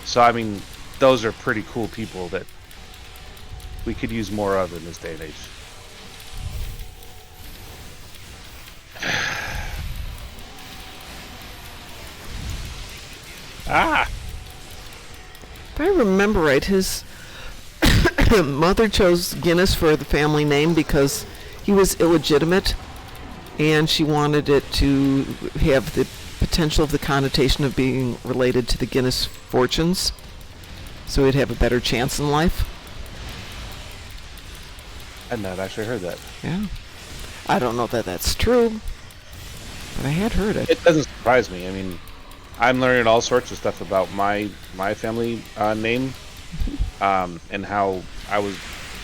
So I mean, those are pretty cool people that we could use more of in this day and age. If I remember right, his mother chose Guinness for the family name because he was illegitimate, and she wanted it to have the potential of the connotation of being related to the Guinness fortunes, so he'd have a better chance in life. I've not actually heard that. Yeah. I don't know that that's true, but I had heard it. It doesn't surprise me. I mean, I'm learning all sorts of stuff about my family name, and how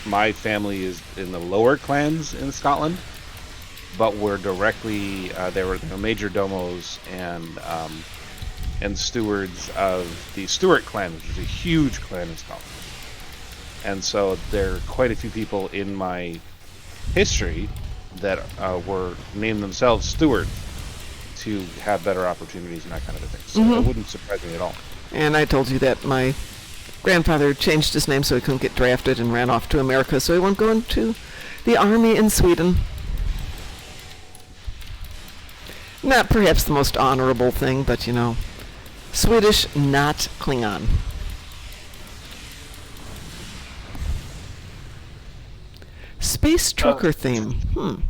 my family is in the lower clans in Scotland, but we're directly they were major domos and stewards of the Stuart clan, which is a huge clan in Scotland. And so there are quite a few people in my history that were named themselves Stewart to have better opportunities and that kind of a thing. So it wouldn't surprise me at all. And I told you that my grandfather changed his name so he couldn't get drafted and ran off to America, so he won't go into the army in Sweden. Not perhaps the most honorable thing, but you know, Swedish, not Klingon. Space trucker theme. Ooh.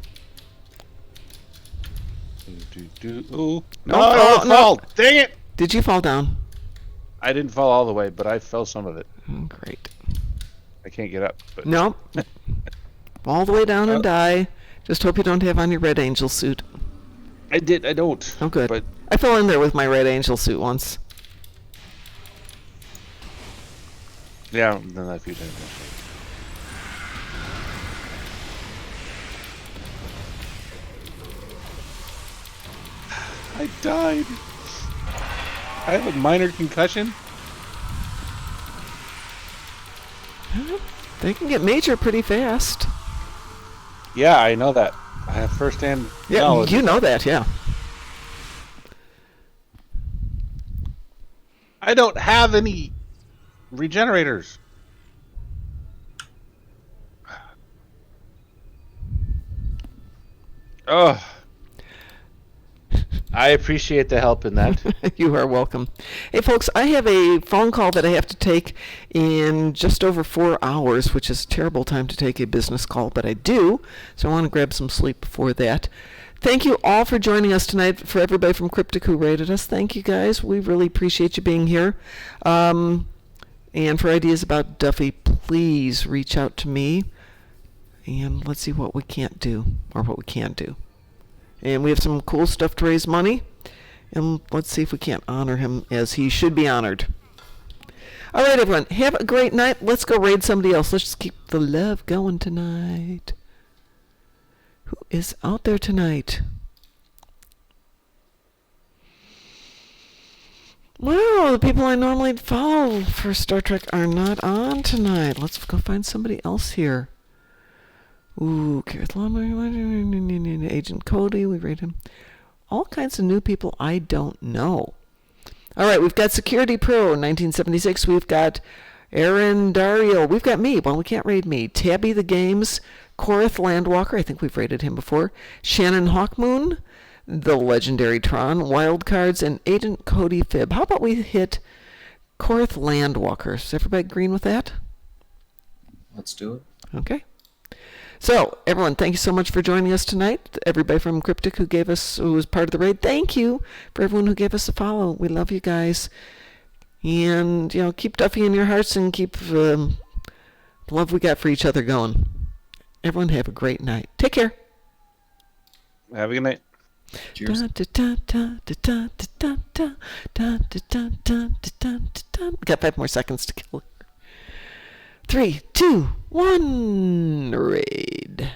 No. Dang it! Did you fall down? I didn't fall all the way, but I fell some of it. Great. I can't get up. But Nope. All the way down and die. Just hope you don't have on your Red Angel suit. I don't. Oh, good. But I fell in there with my Red Angel suit once. yeah, I've done that a few times. I died. I have a minor concussion. They can get major pretty fast. Yeah, I know that. I have first-hand Yeah, knowledge. you know that, yeah. I don't have any regenerators. Oh. I appreciate the help in that. You are welcome. Hey, folks, I have a phone call that I have to take in just over 4 hours, which is a terrible time to take a business call, but I do, so I want to grab some sleep before that. Thank you all for joining us tonight. For everybody from Cryptic who rated us, thank you guys. We really appreciate you being here. And for ideas about Duffy, please reach out to me, and let's see what we can't do, or what we can do. And we have some cool stuff to raise money. And let's see if we can't honor him as he should be honored. All right, everyone. Have a great night. Let's go raid somebody else. Let's just keep the love going tonight. Who is out there tonight? Well, the people I normally follow for Star Trek are not on tonight. Let's go find somebody else here. Ooh, Agent Cody, we rate him. All kinds of new people I don't know. All right, we've got Security Pro, 1976. We've got Aaron Dario. We've got me. Well, we can't raid me. Tabby the Games. Korath Landwalker. I think we've rated him before. Shannon Hawkmoon. The Legendary Tron. Wildcards. And Agent Cody Fib. How about we hit Korath Landwalker? Is everybody green with that? Let's do it. Okay. So, everyone, thank you so much for joining us tonight. Everybody from Cryptic who was part of the raid, thank you for everyone who gave us a follow. We love you guys. And, you know, keep Duffy in your hearts and keep the love we got for each other going. Everyone have a great night. Take care. Have a good night. Cheers. Got 5 more seconds to kill. 3, 2, 1, raid.